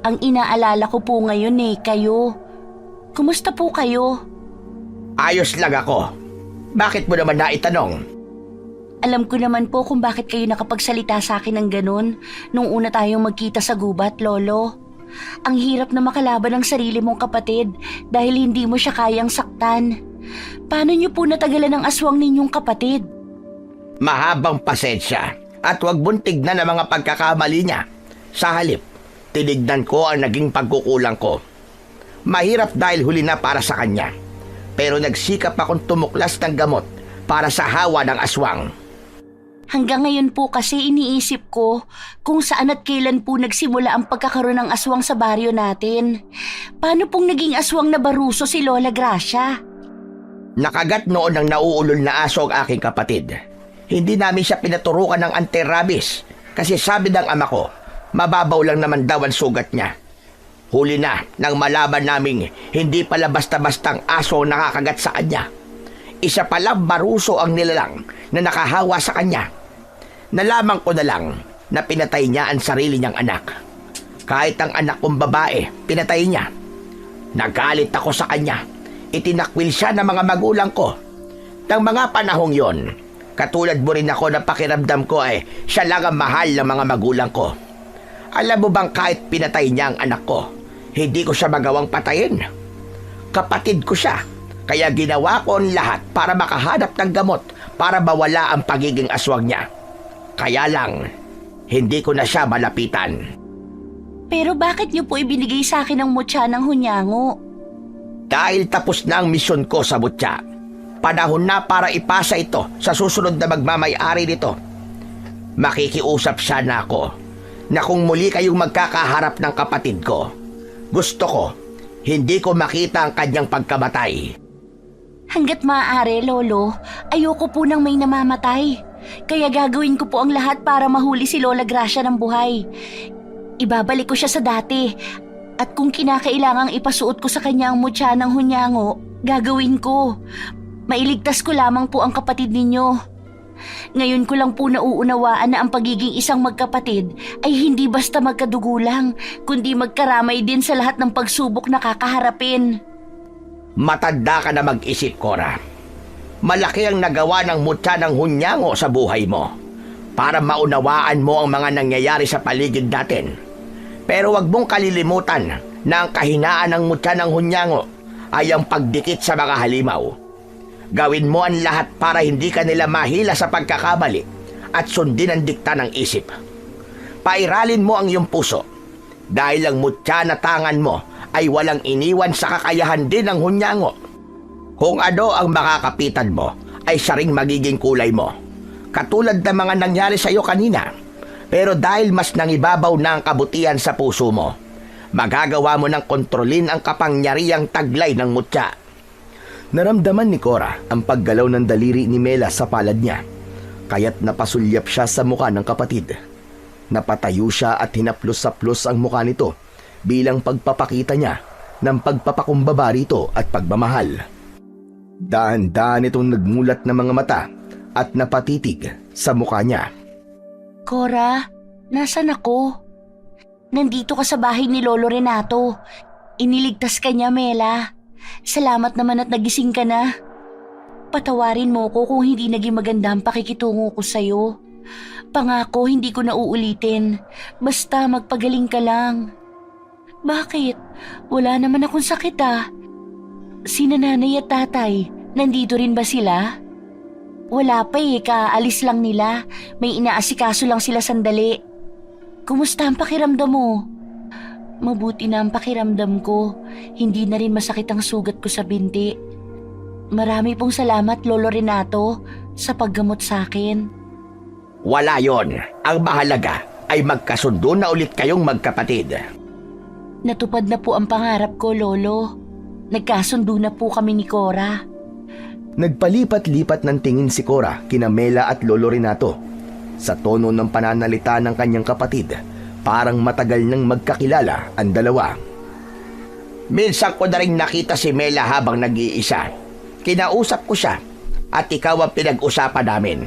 Ang inaalala ko po ngayon kayo. Kumusta po kayo? Ayos lang ako. Bakit mo naman naitanong? Alam ko naman po kung bakit kayo nakapagsalita sa akin ng ganun nung una tayong magkita sa gubat, Lolo. Ang hirap na makalaban ng sarili mong kapatid dahil hindi mo siya kayang saktan. Paano niyo po natagalan ang aswang ninyong kapatid? Mahabang pasensya at huwag mong tignan ang mga pagkakamali niya. Sa halip, tinignan ko ang naging pagkukulang ko. Mahirap dahil huli na para sa kanya. Pero nagsikap akong tumuklas ng gamot para sa hawa ng aswang. Hanggang ngayon po kasi iniisip ko kung saan at kailan po nagsimula ang pagkakaroon ng aswang sa baryo natin. Paano pong naging aswang na baruso si Lola Gracia? Nakagat noon ng nauulol na aso ang aking kapatid. Hindi namin siya pinaturukan ng anti-rabies kasi sabi ng ama ko, mababaw lang naman daw ang sugat niya. Huli na nang malaman naming hindi pala basta-bastang aso nakakagat sa kanya. Isa palang baruso ang nilalang na nakahawa sa kanya. Nalaman ko na lang na pinatay niya ang sarili niyang anak. Kahit ang anak kong babae, pinatay niya. Nagalit ako sa kanya. Itinakwil siya ng mga magulang ko. Nang mga panahong yon, katulad mo rin ako na pakiramdam ko ay siya lang ang mahal ng mga magulang ko. Alam mo bang kahit pinatay niya ang anak ko, hindi ko siya magawang patayin? Kapatid ko siya, kaya ginawa ko ang lahat para makahanap ng gamot para mawala ang pagiging aswang niya. Kaya lang, hindi ko na siya malapitan. Pero bakit niyo po ibinigay sa akin ang mutya ng hunyango? Dahil tapos na ang misyon ko sa mutya, panahon na para ipasa ito sa susunod na magmamay-ari nito. Makikiusap sana ako na kung muli kayong magkakaharap ng kapatid ko, gusto ko, hindi ko makita ang kanyang pagkamatay. Hanggat maaari, Lolo, ayoko po nang may namamatay. Kaya gagawin ko po ang lahat para mahuli si Lola Gracia ng buhay. Ibabalik ko siya sa dati. At kung kinakailangang ipasuot ko sa kanya ang mutya ng hunyango, gagawin ko. Mailigtas ko lamang po ang kapatid ninyo. Ngayon ko lang po nauunawaan na ang pagiging isang magkapatid ay hindi basta magkadugo lang, kundi magkaramay din sa lahat ng pagsubok na kakaharapin. Matanda ka na mag-isip, Cora. Malaki ang nagawa ng mutya ng hunyango sa buhay mo para maunawaan mo ang mga nangyayari sa paligid natin. Pero wag mong kalilimutan na ang kahinaan ng mutya ng hunyango ay ang pagdikit sa mga halimaw. Gawin mo ang lahat para hindi ka nila mahila sa pagkakamali at sundin ang dikta ng isip. Pairalin mo ang iyong puso dahil ang mutya na tangan mo ay walang iniwan sa kakayahan din ng hunyango. Kung ano ang makakapitan mo ay siya ring magiging kulay mo. Katulad ng mga nangyari sa iyo kanina. Pero dahil mas nangibabaw na ang kabutihan sa puso mo, magagawa mo ng kontrolin ang kapangyarihang taglay ng mutya. Naramdaman ni Cora ang paggalaw ng daliri ni Mela sa palad niya, kaya't napasulyap siya sa muka ng kapatid. Napatayo siya at hinaplos-saplos ang muka nito bilang pagpapakita niya ng pagpapakumbaba rito at pagmamahal. Dahan-dahan itong nagmulat ng mga mata at napatitig sa muka niya. Cora, nasan ako? Nandito ka sa bahay ni Lolo Renato. Iniligtas ka niya, Mela. Salamat naman at nagising ka na. Patawarin mo ko kung hindi naging maganda ang pakikitungo ko sa'yo. Pangako, hindi ko na uulitin. Basta magpagaling ka lang. Bakit? Wala naman akong sakit ah. Si nanay at tatay, nandito rin ba sila? Wala pa kaalis lang nila. May inaasikaso lang sila sandali. Kumusta ang pakiramdam mo? Mabuti na ang pakiramdam ko. Hindi na rin masakit ang sugat ko sa binti. Marami pong salamat, Lolo Renato, sa paggamot sa akin. Wala yon. Ang mahalaga ay magkasundo na ulit kayong magkapatid. Natupad na po ang pangarap ko, Lolo. Nagkasundo na po kami ni Cora. Nagpalipat-lipat ng tingin si Cora kina Mela at Lolo Renato. Sa tono ng pananalita ng kanyang kapatid, parang matagal nang magkakilala ang dalawa. Minsan ko na rin nakita si Mela habang nag-iisa. Kinausap ko siya at ikaw ang pinag-usapan namin.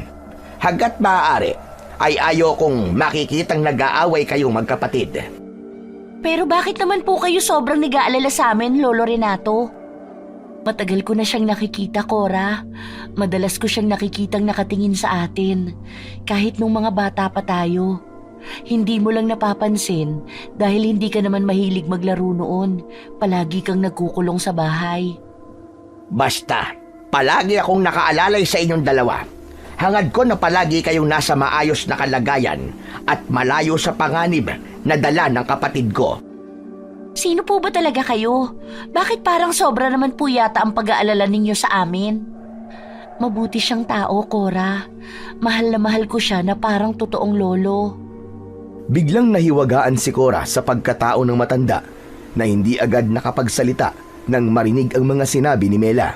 Hanggat maaari ay ayaw kong makikitang nag-aaway kayong magkapatid. Pero bakit naman po kayo sobrang nag-aalala sa amin, Lolo Renato? Matagal ko na siyang nakikita, Cora. Madalas ko siyang nakikitang nakatingin sa atin. Kahit nung mga bata pa tayo. Hindi mo lang napapansin dahil hindi ka naman mahilig maglaro noon. Palagi kang nagkukulong sa bahay. Basta, palagi akong nakaalalay sa inyong dalawa. Hangad ko na palagi kayong nasa maayos na kalagayan at malayo sa panganib na dala ng kapatid ko. Sino po ba talaga kayo? Bakit parang sobra naman po yata ang pag-aalala ninyo sa amin? Mabuti siyang tao, Cora. Mahal na mahal ko siya na parang totoong lolo. Biglang nahiwagaan si Cora sa pagkatao ng matanda na hindi agad nakapagsalita nang marinig ang mga sinabi ni Mela.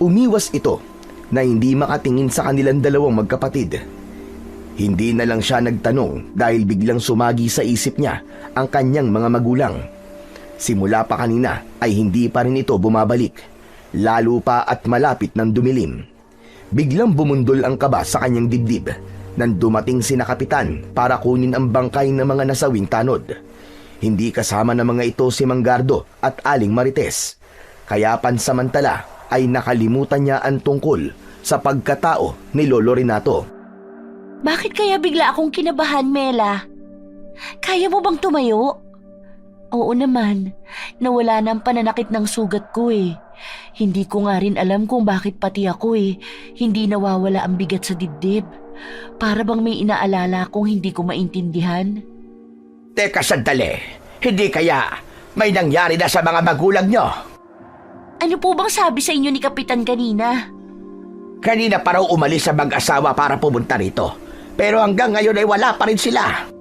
Umiwas ito na hindi makatingin sa kanilang dalawang magkapatid. Hindi na lang siya nagtanong dahil biglang sumagi sa isip niya ang kanyang mga magulang. Simula pa kanina ay hindi pa rin ito bumabalik, lalo pa at malapit ng dumilim. Biglang bumundol ang kaba sa kanyang dibdib nang dumating sina Kapitan para kunin ang bangkay ng mga nasawing tanod. Hindi kasama ng mga ito si Manggardo at Aling Marites, kaya pansamantala ay nakalimutan niya ang tungkol sa pagkatao ni Lolo Renato. Bakit kaya bigla akong kinabahan, Mela? Kaya mo bang tumayo? Oo naman, nawala na ang pananakit ng sugat ko eh. Hindi ko nga rin alam kung bakit pati ako hindi nawawala ang bigat sa dibdib. Para bang may inaalala akong hindi ko maintindihan. Teka sandali, hindi kaya may nangyari na sa mga magulang nyo? Ano po bang sabi sa inyo ni Kapitan kanina? Kanina pa raw umalis sa mag-asawa para pumunta rito. Pero hanggang ngayon ay wala pa rin sila.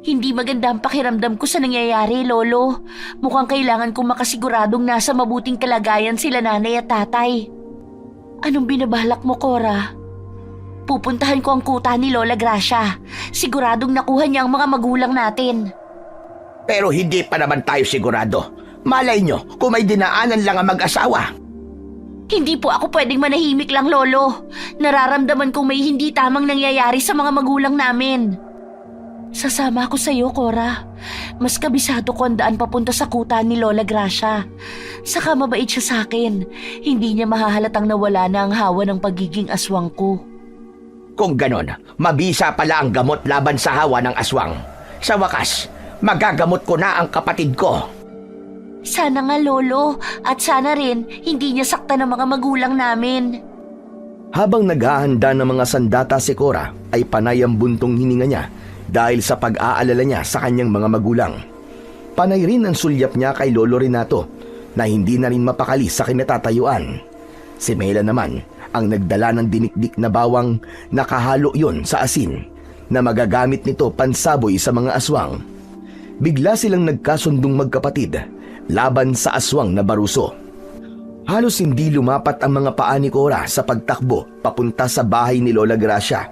Hindi maganda ang pakiramdam ko sa nangyayari, Lolo. Mukhang kailangan kong makasiguradong nasa mabuting kalagayan sila nanay at tatay. Anong binabalak mo, Cora? Pupuntahan ko ang kuta ni Lola Gracia. Siguradong nakuha niya ang mga magulang natin. Pero hindi pa naman tayo sigurado. Malay nyo kung may dinaanan lang ang mag-asawa. Hindi po ako pwedeng manahimik lang, Lolo. Nararamdaman kong may hindi tamang nangyayari sa mga magulang namin. Sasama ako sa iyo, Cora. Mas kabisado ko ang daan papunta sa kuta ni Lola Gracia. Saka mabait siya sa akin. Hindi niya mahahalatang nawala na ang hawa ng pagiging aswang ko. Kung ganon, mabisa pala ang gamot laban sa hawa ng aswang. Sa wakas, magagamot ko na ang kapatid ko. Sana nga, Lolo. At sana rin, hindi niya saktan ang mga magulang namin. Habang naghahanda ng mga sandata si Cora, ay panay ang buntong hininga niya dahil sa pag-aalala niya sa kanyang mga magulang. Panay rin ang sulyap niya kay Lolo Renato na hindi na rin mapakali sa kinatatayuan. Si Mela naman ang nagdala ng dinikdik na bawang, nakahalo yon sa asin na magagamit nito pansaboy sa mga aswang. Bigla silang nagkasundong magkapatid laban sa aswang na baruso. Halos hindi lumapat ang mga paa ni Cora sa pagtakbo papunta sa bahay ni Lola Gracia.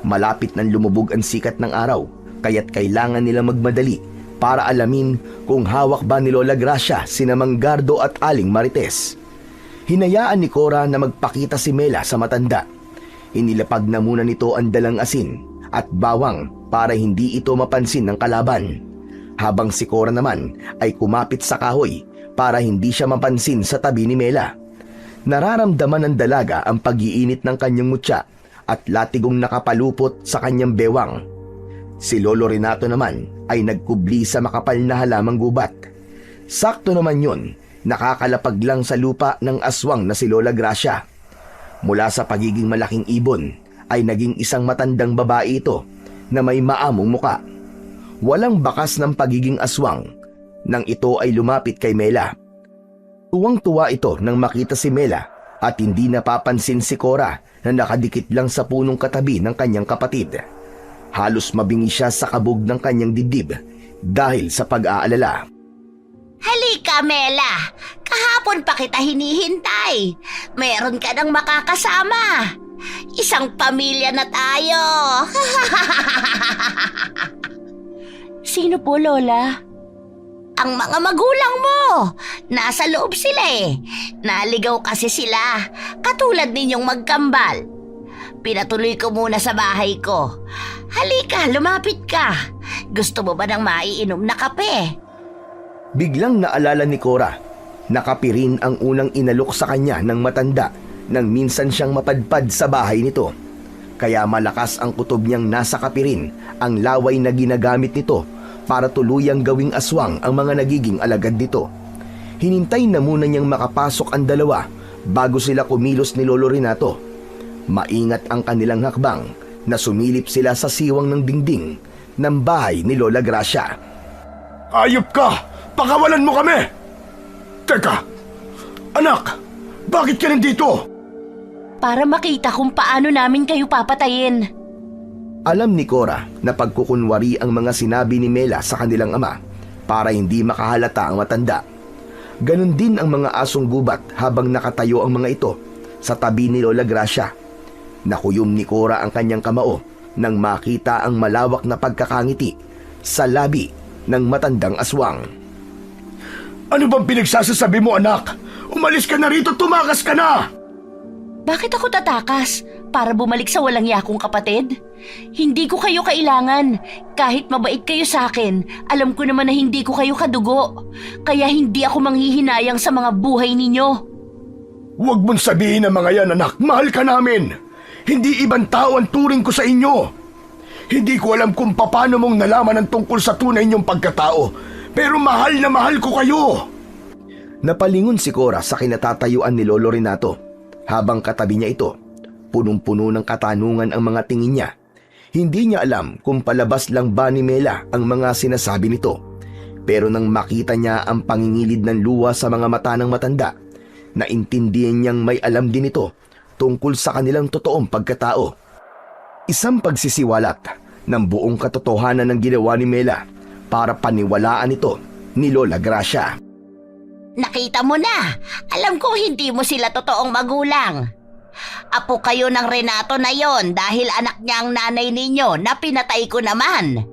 Malapit nang lumubog ang sikat ng araw, kaya't kailangan nila magmadali para alamin kung hawak ba ni Lola Gracia sina Mang Gardo at Aling Marites. Hinayaan ni Cora na magpakita si Mela sa matanda. Inilapag na muna nito ang dalang asin at bawang para hindi ito mapansin ng kalaban. Habang si Cora naman ay kumapit sa kahoy para hindi siya mapansin sa tabi ni Mela. Nararamdaman ng dalaga ang pag-iinit ng kanyang mutya at latigong nakapalupot sa kanyang bewang. Si Lolo Renato naman ay nagkubli sa makapal na halamang gubat. Sakto naman yun, nakakalapag lang sa lupa ng aswang na si Lola Gracia. Mula sa pagiging malaking ibon, ay naging isang matandang babae ito na may maamong muka. Walang bakas ng pagiging aswang nang ito ay lumapit kay Mela. Tuwang-tuwa ito nang makita si Mela at hindi napapansin si Cora na nakadikit lang sa punong katabi ng kanyang kapatid. Halos mabingi siya sa kabog ng kanyang dibdib dahil sa pag-aalala. Halika, Mela. Kahapon pa kita hinihintay. Meron ka nang makakasama. Isang pamilya na tayo. Sino po, Lola? Ang mga magulang mo. Nasa loob sila eh. Naligaw kasi sila. Katulad ninyong magkambal. Pinatuloy ko muna sa bahay ko. Halika, lumapit ka. Gusto mo ba ng maiinom na kape? Biglang naalala ni Cora, nakapirin ang unang inalok sa kanya ng matanda nang minsan siyang mapadpad sa bahay nito. Kaya malakas ang kutob niyang nasa kapirin ang laway na ginagamit nito para tuluyang gawing aswang ang mga nagiging alagad nito. Hinintay na muna niyang makapasok ang dalawa bago sila kumilos ni Lolo Renato. Maingat ang kanilang hakbang na sumilip sila sa siwang ng dingding ng bahay ni Lola Gracia. Ayop ka! Pakawalan mo kami! Teka! Anak! Bakit ka nandito? Para makita kung paano namin kayo papatayin. Alam ni Cora na pagkukunwari ang mga sinabi ni Mela sa kanilang ama para hindi makahalata ang matanda. Ganon din ang mga asong gubat habang nakatayo ang mga ito sa tabi ni Lola Gracia. Nakuyom ni Cora ang kanyang kamao nang makita ang malawak na pagkakangiti sa labi ng matandang aswang. Ano bang pinagsasasabi mo, anak? Umalis ka na rito, tumakas ka na! Bakit ako tatakas? Para bumalik sa walang yakong kapatid? Hindi ko kayo kailangan. Kahit mabait kayo sa akin, alam ko naman na hindi ko kayo kadugo. Kaya hindi ako manghihinayang sa mga buhay ninyo. Huwag mong sabihin ng mga yan, anak. Mahal ka namin. Hindi ibang tao ang turing ko sa inyo. Hindi ko alam kung paano mong nalaman ang tungkol sa tunay niyong pagkatao. Pero mahal na mahal ko kayo. Napalingon si Cora sa kinatatayuan ni Lolo Renato. Habang katabi niya ito, punong-puno ng katanungan ang mga tingin niya. Hindi niya alam kung palabas lang ba ni Mela ang mga sinasabi nito. Pero nang makita niya ang pangingilid ng luha sa mga mata ng matanda, naintindihan niyang may alam din ito tungkol sa kanilang totoong pagkatao. Isang pagsisiwalat ng buong katotohanan ng ginawa ni Mela para paniwalaan ito ni Lola Gracia. Nakita mo na. Alam kong hindi mo sila totoong magulang. Apo kayo ng Renato na yon dahil anak niya ang nanay ninyo na pinatay ko naman.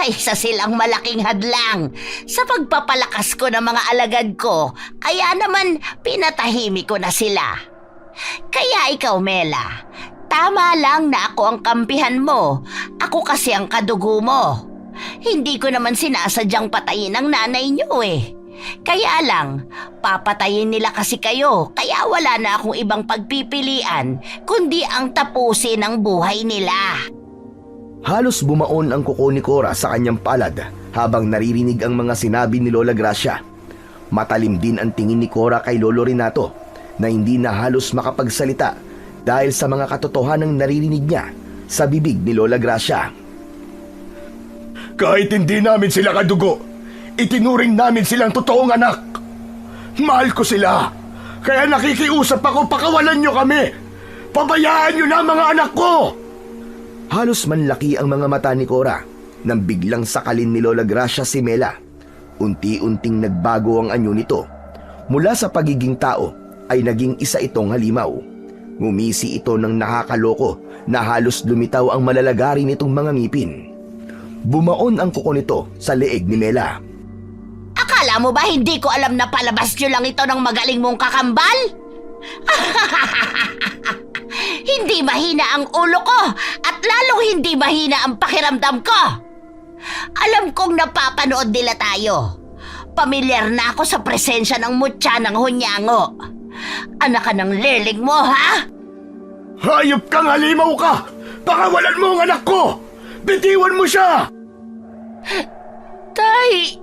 Isa silang malaking hadlang sa pagpapalakas ko ng mga alagad ko, kaya naman pinatahimik ko na sila. Kaya ikaw, Mela, tama lang na ako ang kampihan mo. Ako kasi ang kadugo mo. Hindi ko naman sinasadyang patayin ang nanay niyo eh. Kaya lang, papatayin nila kasi kayo, kaya wala na akong ibang pagpipilian kundi ang tapusin ang buhay nila. Halos bumaon ang kuko ni Cora sa kanyang palad habang naririnig ang mga sinabi ni Lola Gracia. Matalim din ang tingin ni Cora kay Lolo Renato na hindi na halos makapagsalita dahil sa mga katotohanang naririnig niya sa bibig ni Lola Gracia. Kahit hindi namin sila kadugo, itinuring namin silang totoong anak. Mahal ko sila. Kaya nakikiusap ako, pakawalan nyo kami. Pabayaan nyo na mga anak ko. Halos manlaki ang mga mata ni Cora nang biglang sakalin ni Lola Gracia si Mela. Unti-unting nagbago ang anyo nito. Mula sa pagiging tao ay naging isa itong halimaw. Ngumisi ito ng nakakaloko na halos lumitaw ang malalagari nitong mga ngipin. Bumaon ang kuko nito sa leeg ni Mela. Akala mo ba hindi ko alam na palabas nyo lang ito ng magaling mong kakambal? Hindi mahina ang ulo ko at lalong hindi mahina ang pakiramdam ko. Alam kong napapanood nila tayo. Pamilyar na ako sa presensya ng mutya ng hunyango. Anak ka ng leling mo, ha? Hayop kang halimaw ka! Pakawalan mo ang anak ko! Bitiwan mo siya! Tay!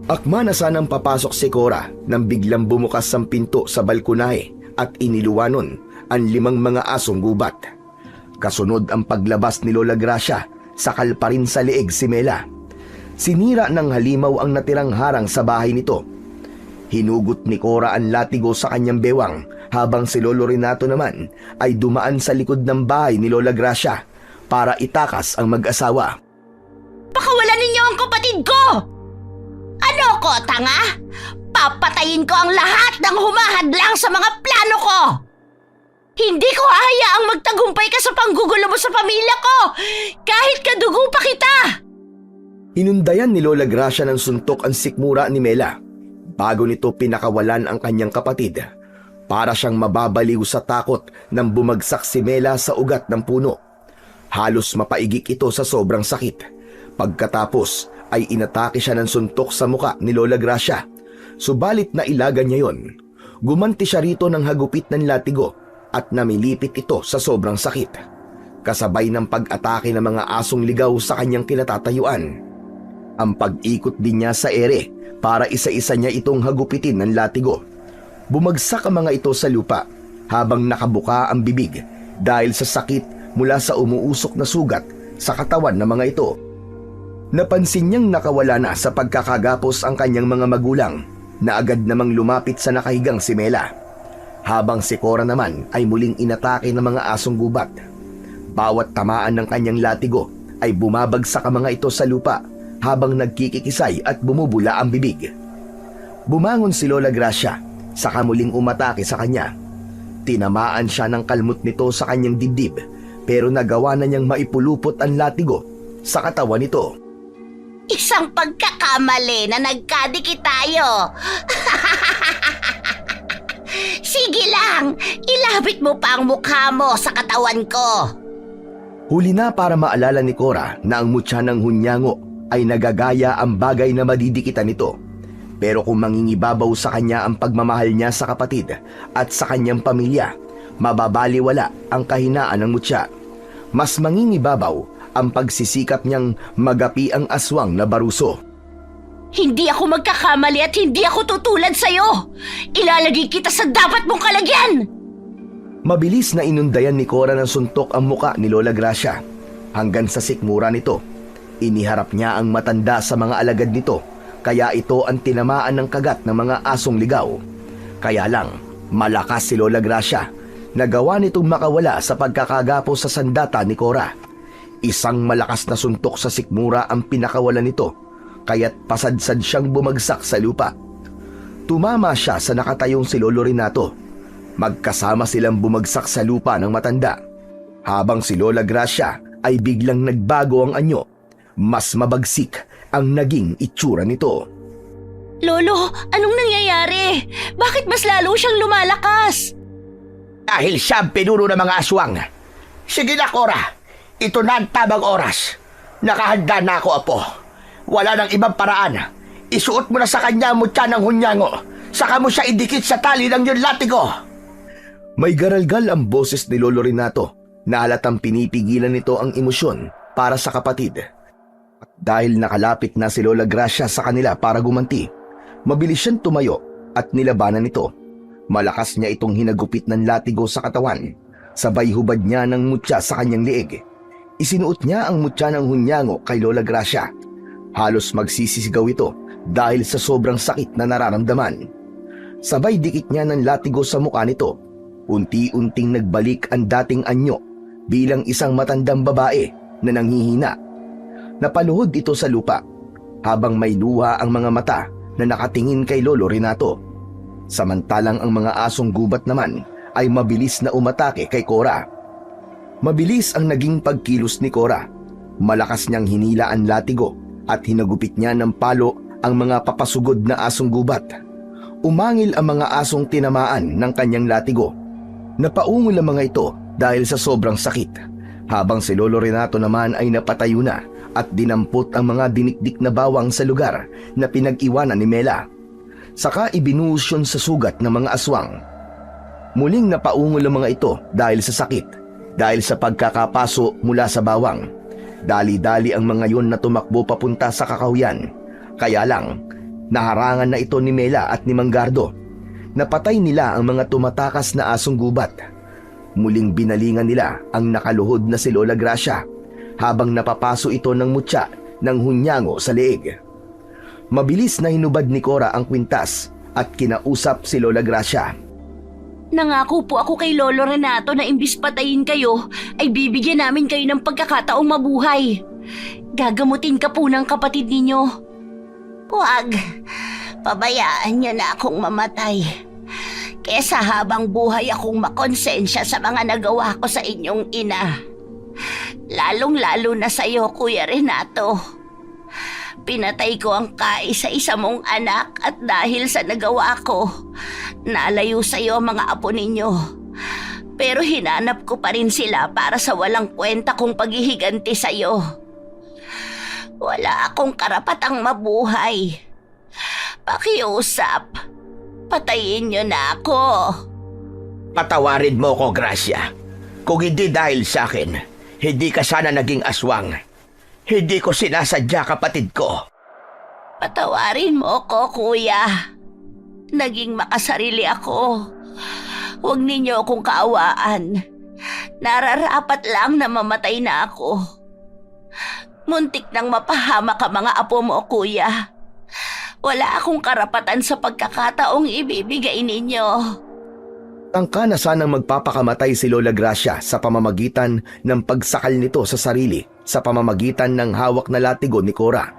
Akma na sanang papasok si Cora nang biglang bumukas ang pinto sa balkonahe at iniluwanon ang 5 mga asong gubat. Kasunod ang paglabas ni Lola Gracia, sakal pa rin sa leeg si Mela. Sinira ng halimaw ang natirang harang sa bahay nito. Hinugot ni Cora ang latigo sa kanyang bewang habang si Lolo Renato naman ay dumaan sa likod ng bahay ni Lola Gracia para itakas ang mag-asawa. Pakawalan ninyo ang kapatid ko! Ano ko, tanga? Papatayin ko ang lahat ng humahadlang sa mga plano ko! Hindi ko hahayaang magtagumpay ka sa panggugulo mo sa pamilya ko! Kahit kadugo pa kita! Inundayan ni Lola Gracia ng suntok ang sikmura ni Mela. Bago nito pinakawalan ang kanyang kapatid. Para siyang mababaliw sa takot nang bumagsak si Mela sa ugat ng puno. Halos mapaigik ito sa sobrang sakit. Pagkatapos ay inatake siya ng suntok sa muka ni Lola Gracia. Subalit na ilagan niya yon. Gumanti siya rito ng hagupit ng latigo at namilipit ito sa sobrang sakit. Kasabay ng pag-atake ng mga asong ligaw sa kanyang kinatatayuan. Ang pag-ikot din niya sa ere para isa-isa niya itong hagupitin ng latigo. Bumagsak ang mga ito sa lupa habang nakabuka ang bibig dahil sa sakit mula sa umuusok na sugat sa katawan ng mga ito. Napansin niyang nakawala na sa pagkakagapos ang kanyang mga magulang na agad namang lumapit sa nakahigang si Mela. Habang si Cora naman ay muling inatake ng mga asong gubat. Bawat tamaan ng kanyang latigo ay bumabagsak ang mga ito sa lupa habang nagkikikisay at bumubula ang bibig. Bumangon si Lola Gracia, saka muling umatake sa kanya. Tinamaan siya ng kalmot nito sa kanyang dibdib, pero nagawa na niyang maipulupot ang latigo sa katawan nito. Isang pagkakamali na nagkadikit tayo. Sige lang, ilapit mo pa ang mukha mo sa katawan ko. Huli na para maalala ni Cora na ang mutya ng hunyango ay nagagaya ang bagay na madidikitan nito. Pero kung mangingibabaw sa kanya ang pagmamahal niya sa kapatid at sa kanyang pamilya, mababaliwala ang kahinaan ng mutya. Mas mangingibabaw ang pagsisikap niyang magapi ang aswang na baruso. Hindi ako magkakamali at hindi ako tutulad sa'yo! Ilalagay kita sa dapat mong kalagyan! Mabilis na inundayan ni Cora ng suntok ang muka ni Lola Gracia. Hanggang sa sikmura nito, iniharap niya ang matanda sa mga alagad nito, kaya ito ang tinamaan ng kagat ng mga asong ligaw. Kaya lang, malakas si Lola Gracia. Nagawa nitong makawala sa pagkakagapo sa sandata ni Cora. Isang malakas na suntok sa sikmura ang pinakawalan nito, kaya't pasadsad siyang bumagsak sa lupa. Tumama siya sa nakatayong si Lolo Renato. Magkasama silang bumagsak sa lupa ng matanda. Habang si Lola Gracia ay biglang nagbago ang anyo, mas mabagsik ang naging itsura nito. Lolo, anong nangyayari? Bakit mas lalo siyang lumalakas? Dahil siya ang pinuno ng mga aswang. Sige na, Cora. Ito na ang tamang oras. Nakahanda na ako, Apo. Wala nang ibang paraan. Isuot mo na sa kanya ang mutya ng hunyango. Saka mo siya idikit sa tali ng iyong latigo. May garalgal ang boses ni Lolo Renato na halatang pinipigilan nito ang emosyon para sa kapatid. At dahil nakalapit na si Lola Gracia sa kanila para gumanti, mabilis siyang tumayo at nilabanan ito. Malakas niya itong hinagupit ng latigo sa katawan. Sabay hubad niya ng mutya sa kanyang liig. Isinuot niya ang mutya ng hunyango kay Lola Gracia. Halos magsisisigaw ito dahil sa sobrang sakit na nararamdaman. Sabay dikit niya ng latigo sa mukha nito. Unti-unting nagbalik ang dating anyo bilang isang matandang babae na nanghihina. Napaluhod ito sa lupa habang may luha ang mga mata na nakatingin kay Lolo Renato. Samantalang ang mga asong gubat naman ay mabilis na umatake kay Cora. Mabilis ang naging pagkilos ni Cora. Malakas niyang hinila ang latigo at hinagupit niya ng palo ang mga papasugod na asong gubat. Umangil ang mga asong tinamaan ng kanyang latigo. Napaungol ang mga ito dahil sa sobrang sakit, habang si Lolo Renato naman ay napatayo na at dinampot ang mga dinikdik na bawang sa lugar na pinag-iwanan ni Mela. Saka ibinuhos yun sa sugat ng mga aswang. Muling napaungol ang mga ito dahil sa sakit, dahil sa pagkakapaso mula sa bawang. Dali-dali ang mga yon na tumakbo papunta sa kakahuyan. Kaya lang, naharangan na ito ni Mela at ni Manggardo. Napatay nila ang mga tumatakas na asong gubat. Muling binalingan nila ang nakaluhod na si Lola Gracia habang napapaso ito ng mutya ng hunyango sa leeg. Mabilis na hinubad ni Cora ang kwintas at kinausap si Lola Gracia. Nangako po ako kay Lolo Renato na imbis patayin kayo, ay bibigyan namin kayo ng pagkakataong mabuhay. Gagamutin ka po ng kapatid ninyo. Huwag. Pabayaan niyo na akong mamatay. Kesa habang buhay akong makonsensya sa mga nagawa ko sa inyong ina. Lalong-lalo na sa'yo, Kuya Renato. Pinatay ko ang kaisa-isa mong anak at dahil sa nagawa ko, nalayo sa'yo ang mga apo ninyo. Pero hinanap ko pa rin sila para sa walang kwenta kong paghihiganti sa'yo. Wala akong karapatang mabuhay. Pakiusap, patayin niyo na ako. Patawarin mo ko, Gracia. Kung hindi dahil sa akin, hindi ka sana naging aswang. Hindi ko sinasadya, kapatid ko. Patawarin mo ko, Kuya. Naging makasarili ako. Huwag ninyo akong kaawaan. Nararapat lang na mamatay na ako. Muntik nang mapahamak ang mga apo mo, Kuya. Wala akong karapatan sa pagkakataong ibibigay ninyo. Tangka na sanang magpapakamatay si Lola Gracia sa pamamagitan ng pagsakal nito sa sarili sa pamamagitan ng hawak na latigo ni Cora.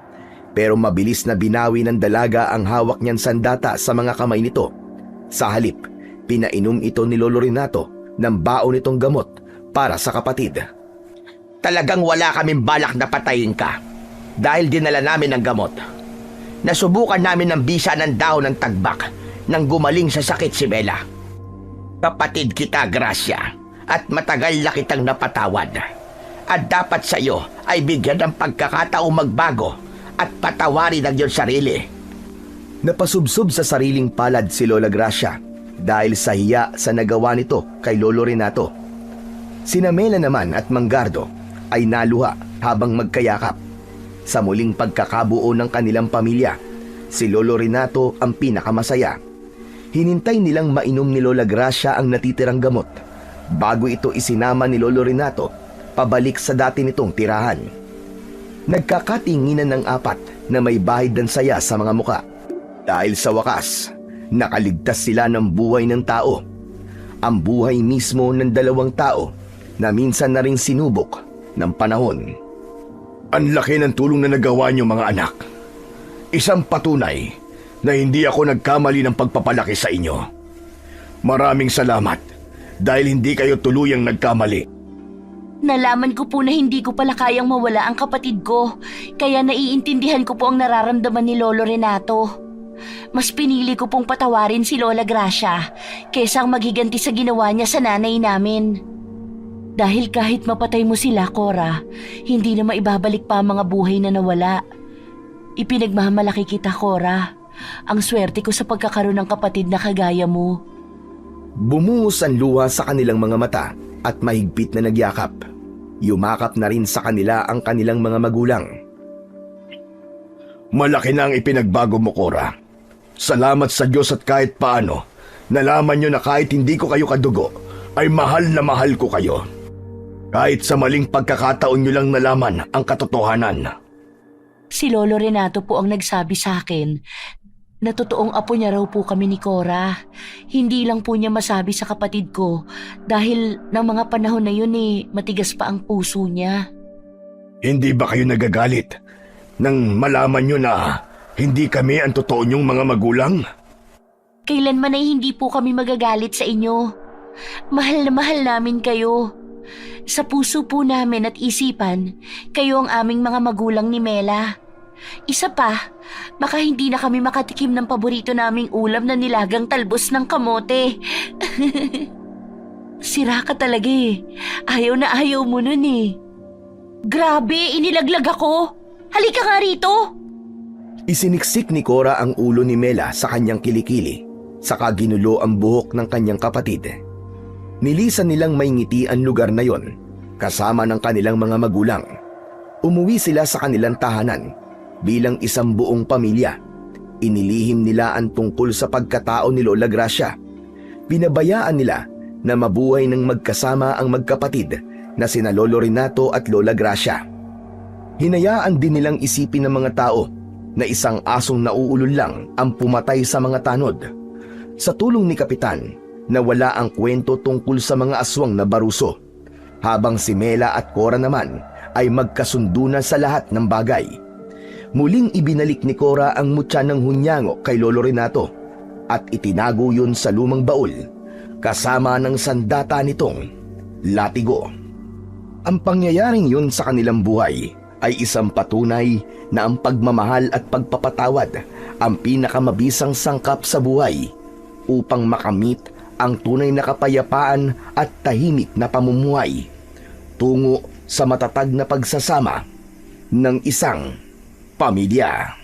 Pero mabilis na binawi ng dalaga ang hawak niyang sandata sa mga kamay nito. Sa halip, pinainom ito ni Lolo Renato ng baon nitong gamot para sa kapatid. Talagang wala kaming balak na patayin ka dahil dinala namin ang gamot. Nasubukan namin ng bisa ng daon ng tagbak nang gumaling sa sakit si Bella. Kapatid kita, Gracia, at matagal na kitang napatawad. At dapat sa iyo ay bigyan ng pagkakataong magbago at patawarin ang iyong sarili. Napasubsob sa sariling palad si Lola Gracia dahil sa hiya sa nagawa nito kay Lolo Renato. Sina Mela naman at Manggardo ay naluha habang magkayakap. Sa muling pagkakabuo ng kanilang pamilya, si Lolo Renato ang pinakamasaya. Hinintay nilang mainom ni Lola Gracia ang natitirang gamot bago ito isinama ni Lolo Renato pabalik sa dati nitong tirahan. Nagkakatinginan ng apat na may bahid ng saya sa mga muka dahil sa wakas, nakaligtas sila ng buhay ng tao. Ang buhay mismo ng dalawang tao na minsan na ring sinubok ng panahon. Ang laki ng tulong na nagawa niyo mga anak. Isang patunay na hindi ako nagkamali ng pagpapalaki sa inyo. Maraming salamat dahil hindi kayo tuluyang nagkamali. Nalaman ko po na hindi ko pala kayang mawala ang kapatid ko, kaya naiintindihan ko po ang nararamdaman ni Lolo Renato. Mas pinili ko pong patawarin si Lola Gracia kaysa ang maghiganti sa ginawa niya sa nanay namin. Dahil kahit mapatay mo sila, Cora, hindi na maibabalik pa ang mga buhay na nawala. Ipinagmamalaki kita, Cora. Ang swerte ko sa pagkakaroon ng kapatid na kagaya mo. Bumuhos ang luha sa kanilang mga mata at mahigpit na nagyakap. Yumakap na rin sa kanila ang kanilang mga magulang. Malaki na ang ipinagbago mo, Cora. Salamat sa Diyos at kahit paano, nalaman niyo na kahit hindi ko kayo kadugo, ay mahal na mahal ko kayo. Kahit sa maling pagkakataon niyo lang nalaman ang katotohanan. Si Lolo Renato po ang nagsabi sa akin na totoong apo niya raw po kami ni Cora. Hindi lang po niya masabi sa kapatid ko dahil ng mga panahon na yun matigas pa ang puso niya. Hindi ba kayo nagagalit nang malaman niyo na hindi kami ang totoo niyong mga magulang? Kailanman ay hindi po kami magagalit sa inyo. Mahal na mahal namin kayo. Sa puso po namin at isipan, kayo ang aming mga magulang ni Mela. Isa pa, baka hindi na kami makatikim ng paborito naming ulam na nilagang talbos ng kamote. Sira ka talaga Ayaw na ayaw mo nun Grabe, inilaglag ako. Halika nga rito. Isiniksik ni Cora ang ulo ni Mela sa kanyang kilikili, saka ginulo ang buhok ng kanyang kapatid. Nilisan nilang may ngiti ang lugar na yon, kasama ng kanilang mga magulang. Umuwi sila sa kanilang tahanan bilang isang buong pamilya. Inilihim nila ang tungkol sa pagkatao ni Lola Gracia. Pinabayaan nila na mabuhay ng magkasama ang magkapatid na sina Lolo Renato at Lola Gracia. Hinayaan din nilang isipin ng mga tao na isang asong nauulol lang ang pumatay sa mga tanod. Sa tulong ni Kapitan, nawala ang kwento tungkol sa mga aswang na baruso, habang si Mela at Cora naman ay magkasundo na sa lahat ng bagay. Muling ibinalik ni Cora ang mutya ng hunyango kay Lolo Renato at itinago yun sa lumang baul kasama ng sandata nitong latigo. Ang pangyayaring yun sa kanilang buhay ay isang patunay na ang pagmamahal at pagpapatawad ang pinakamabisang sangkap sa buhay upang makamit ang tunay na kapayapaan at tahimik na pamumuhay tungo sa matatag na pagsasama ng isang pamilya.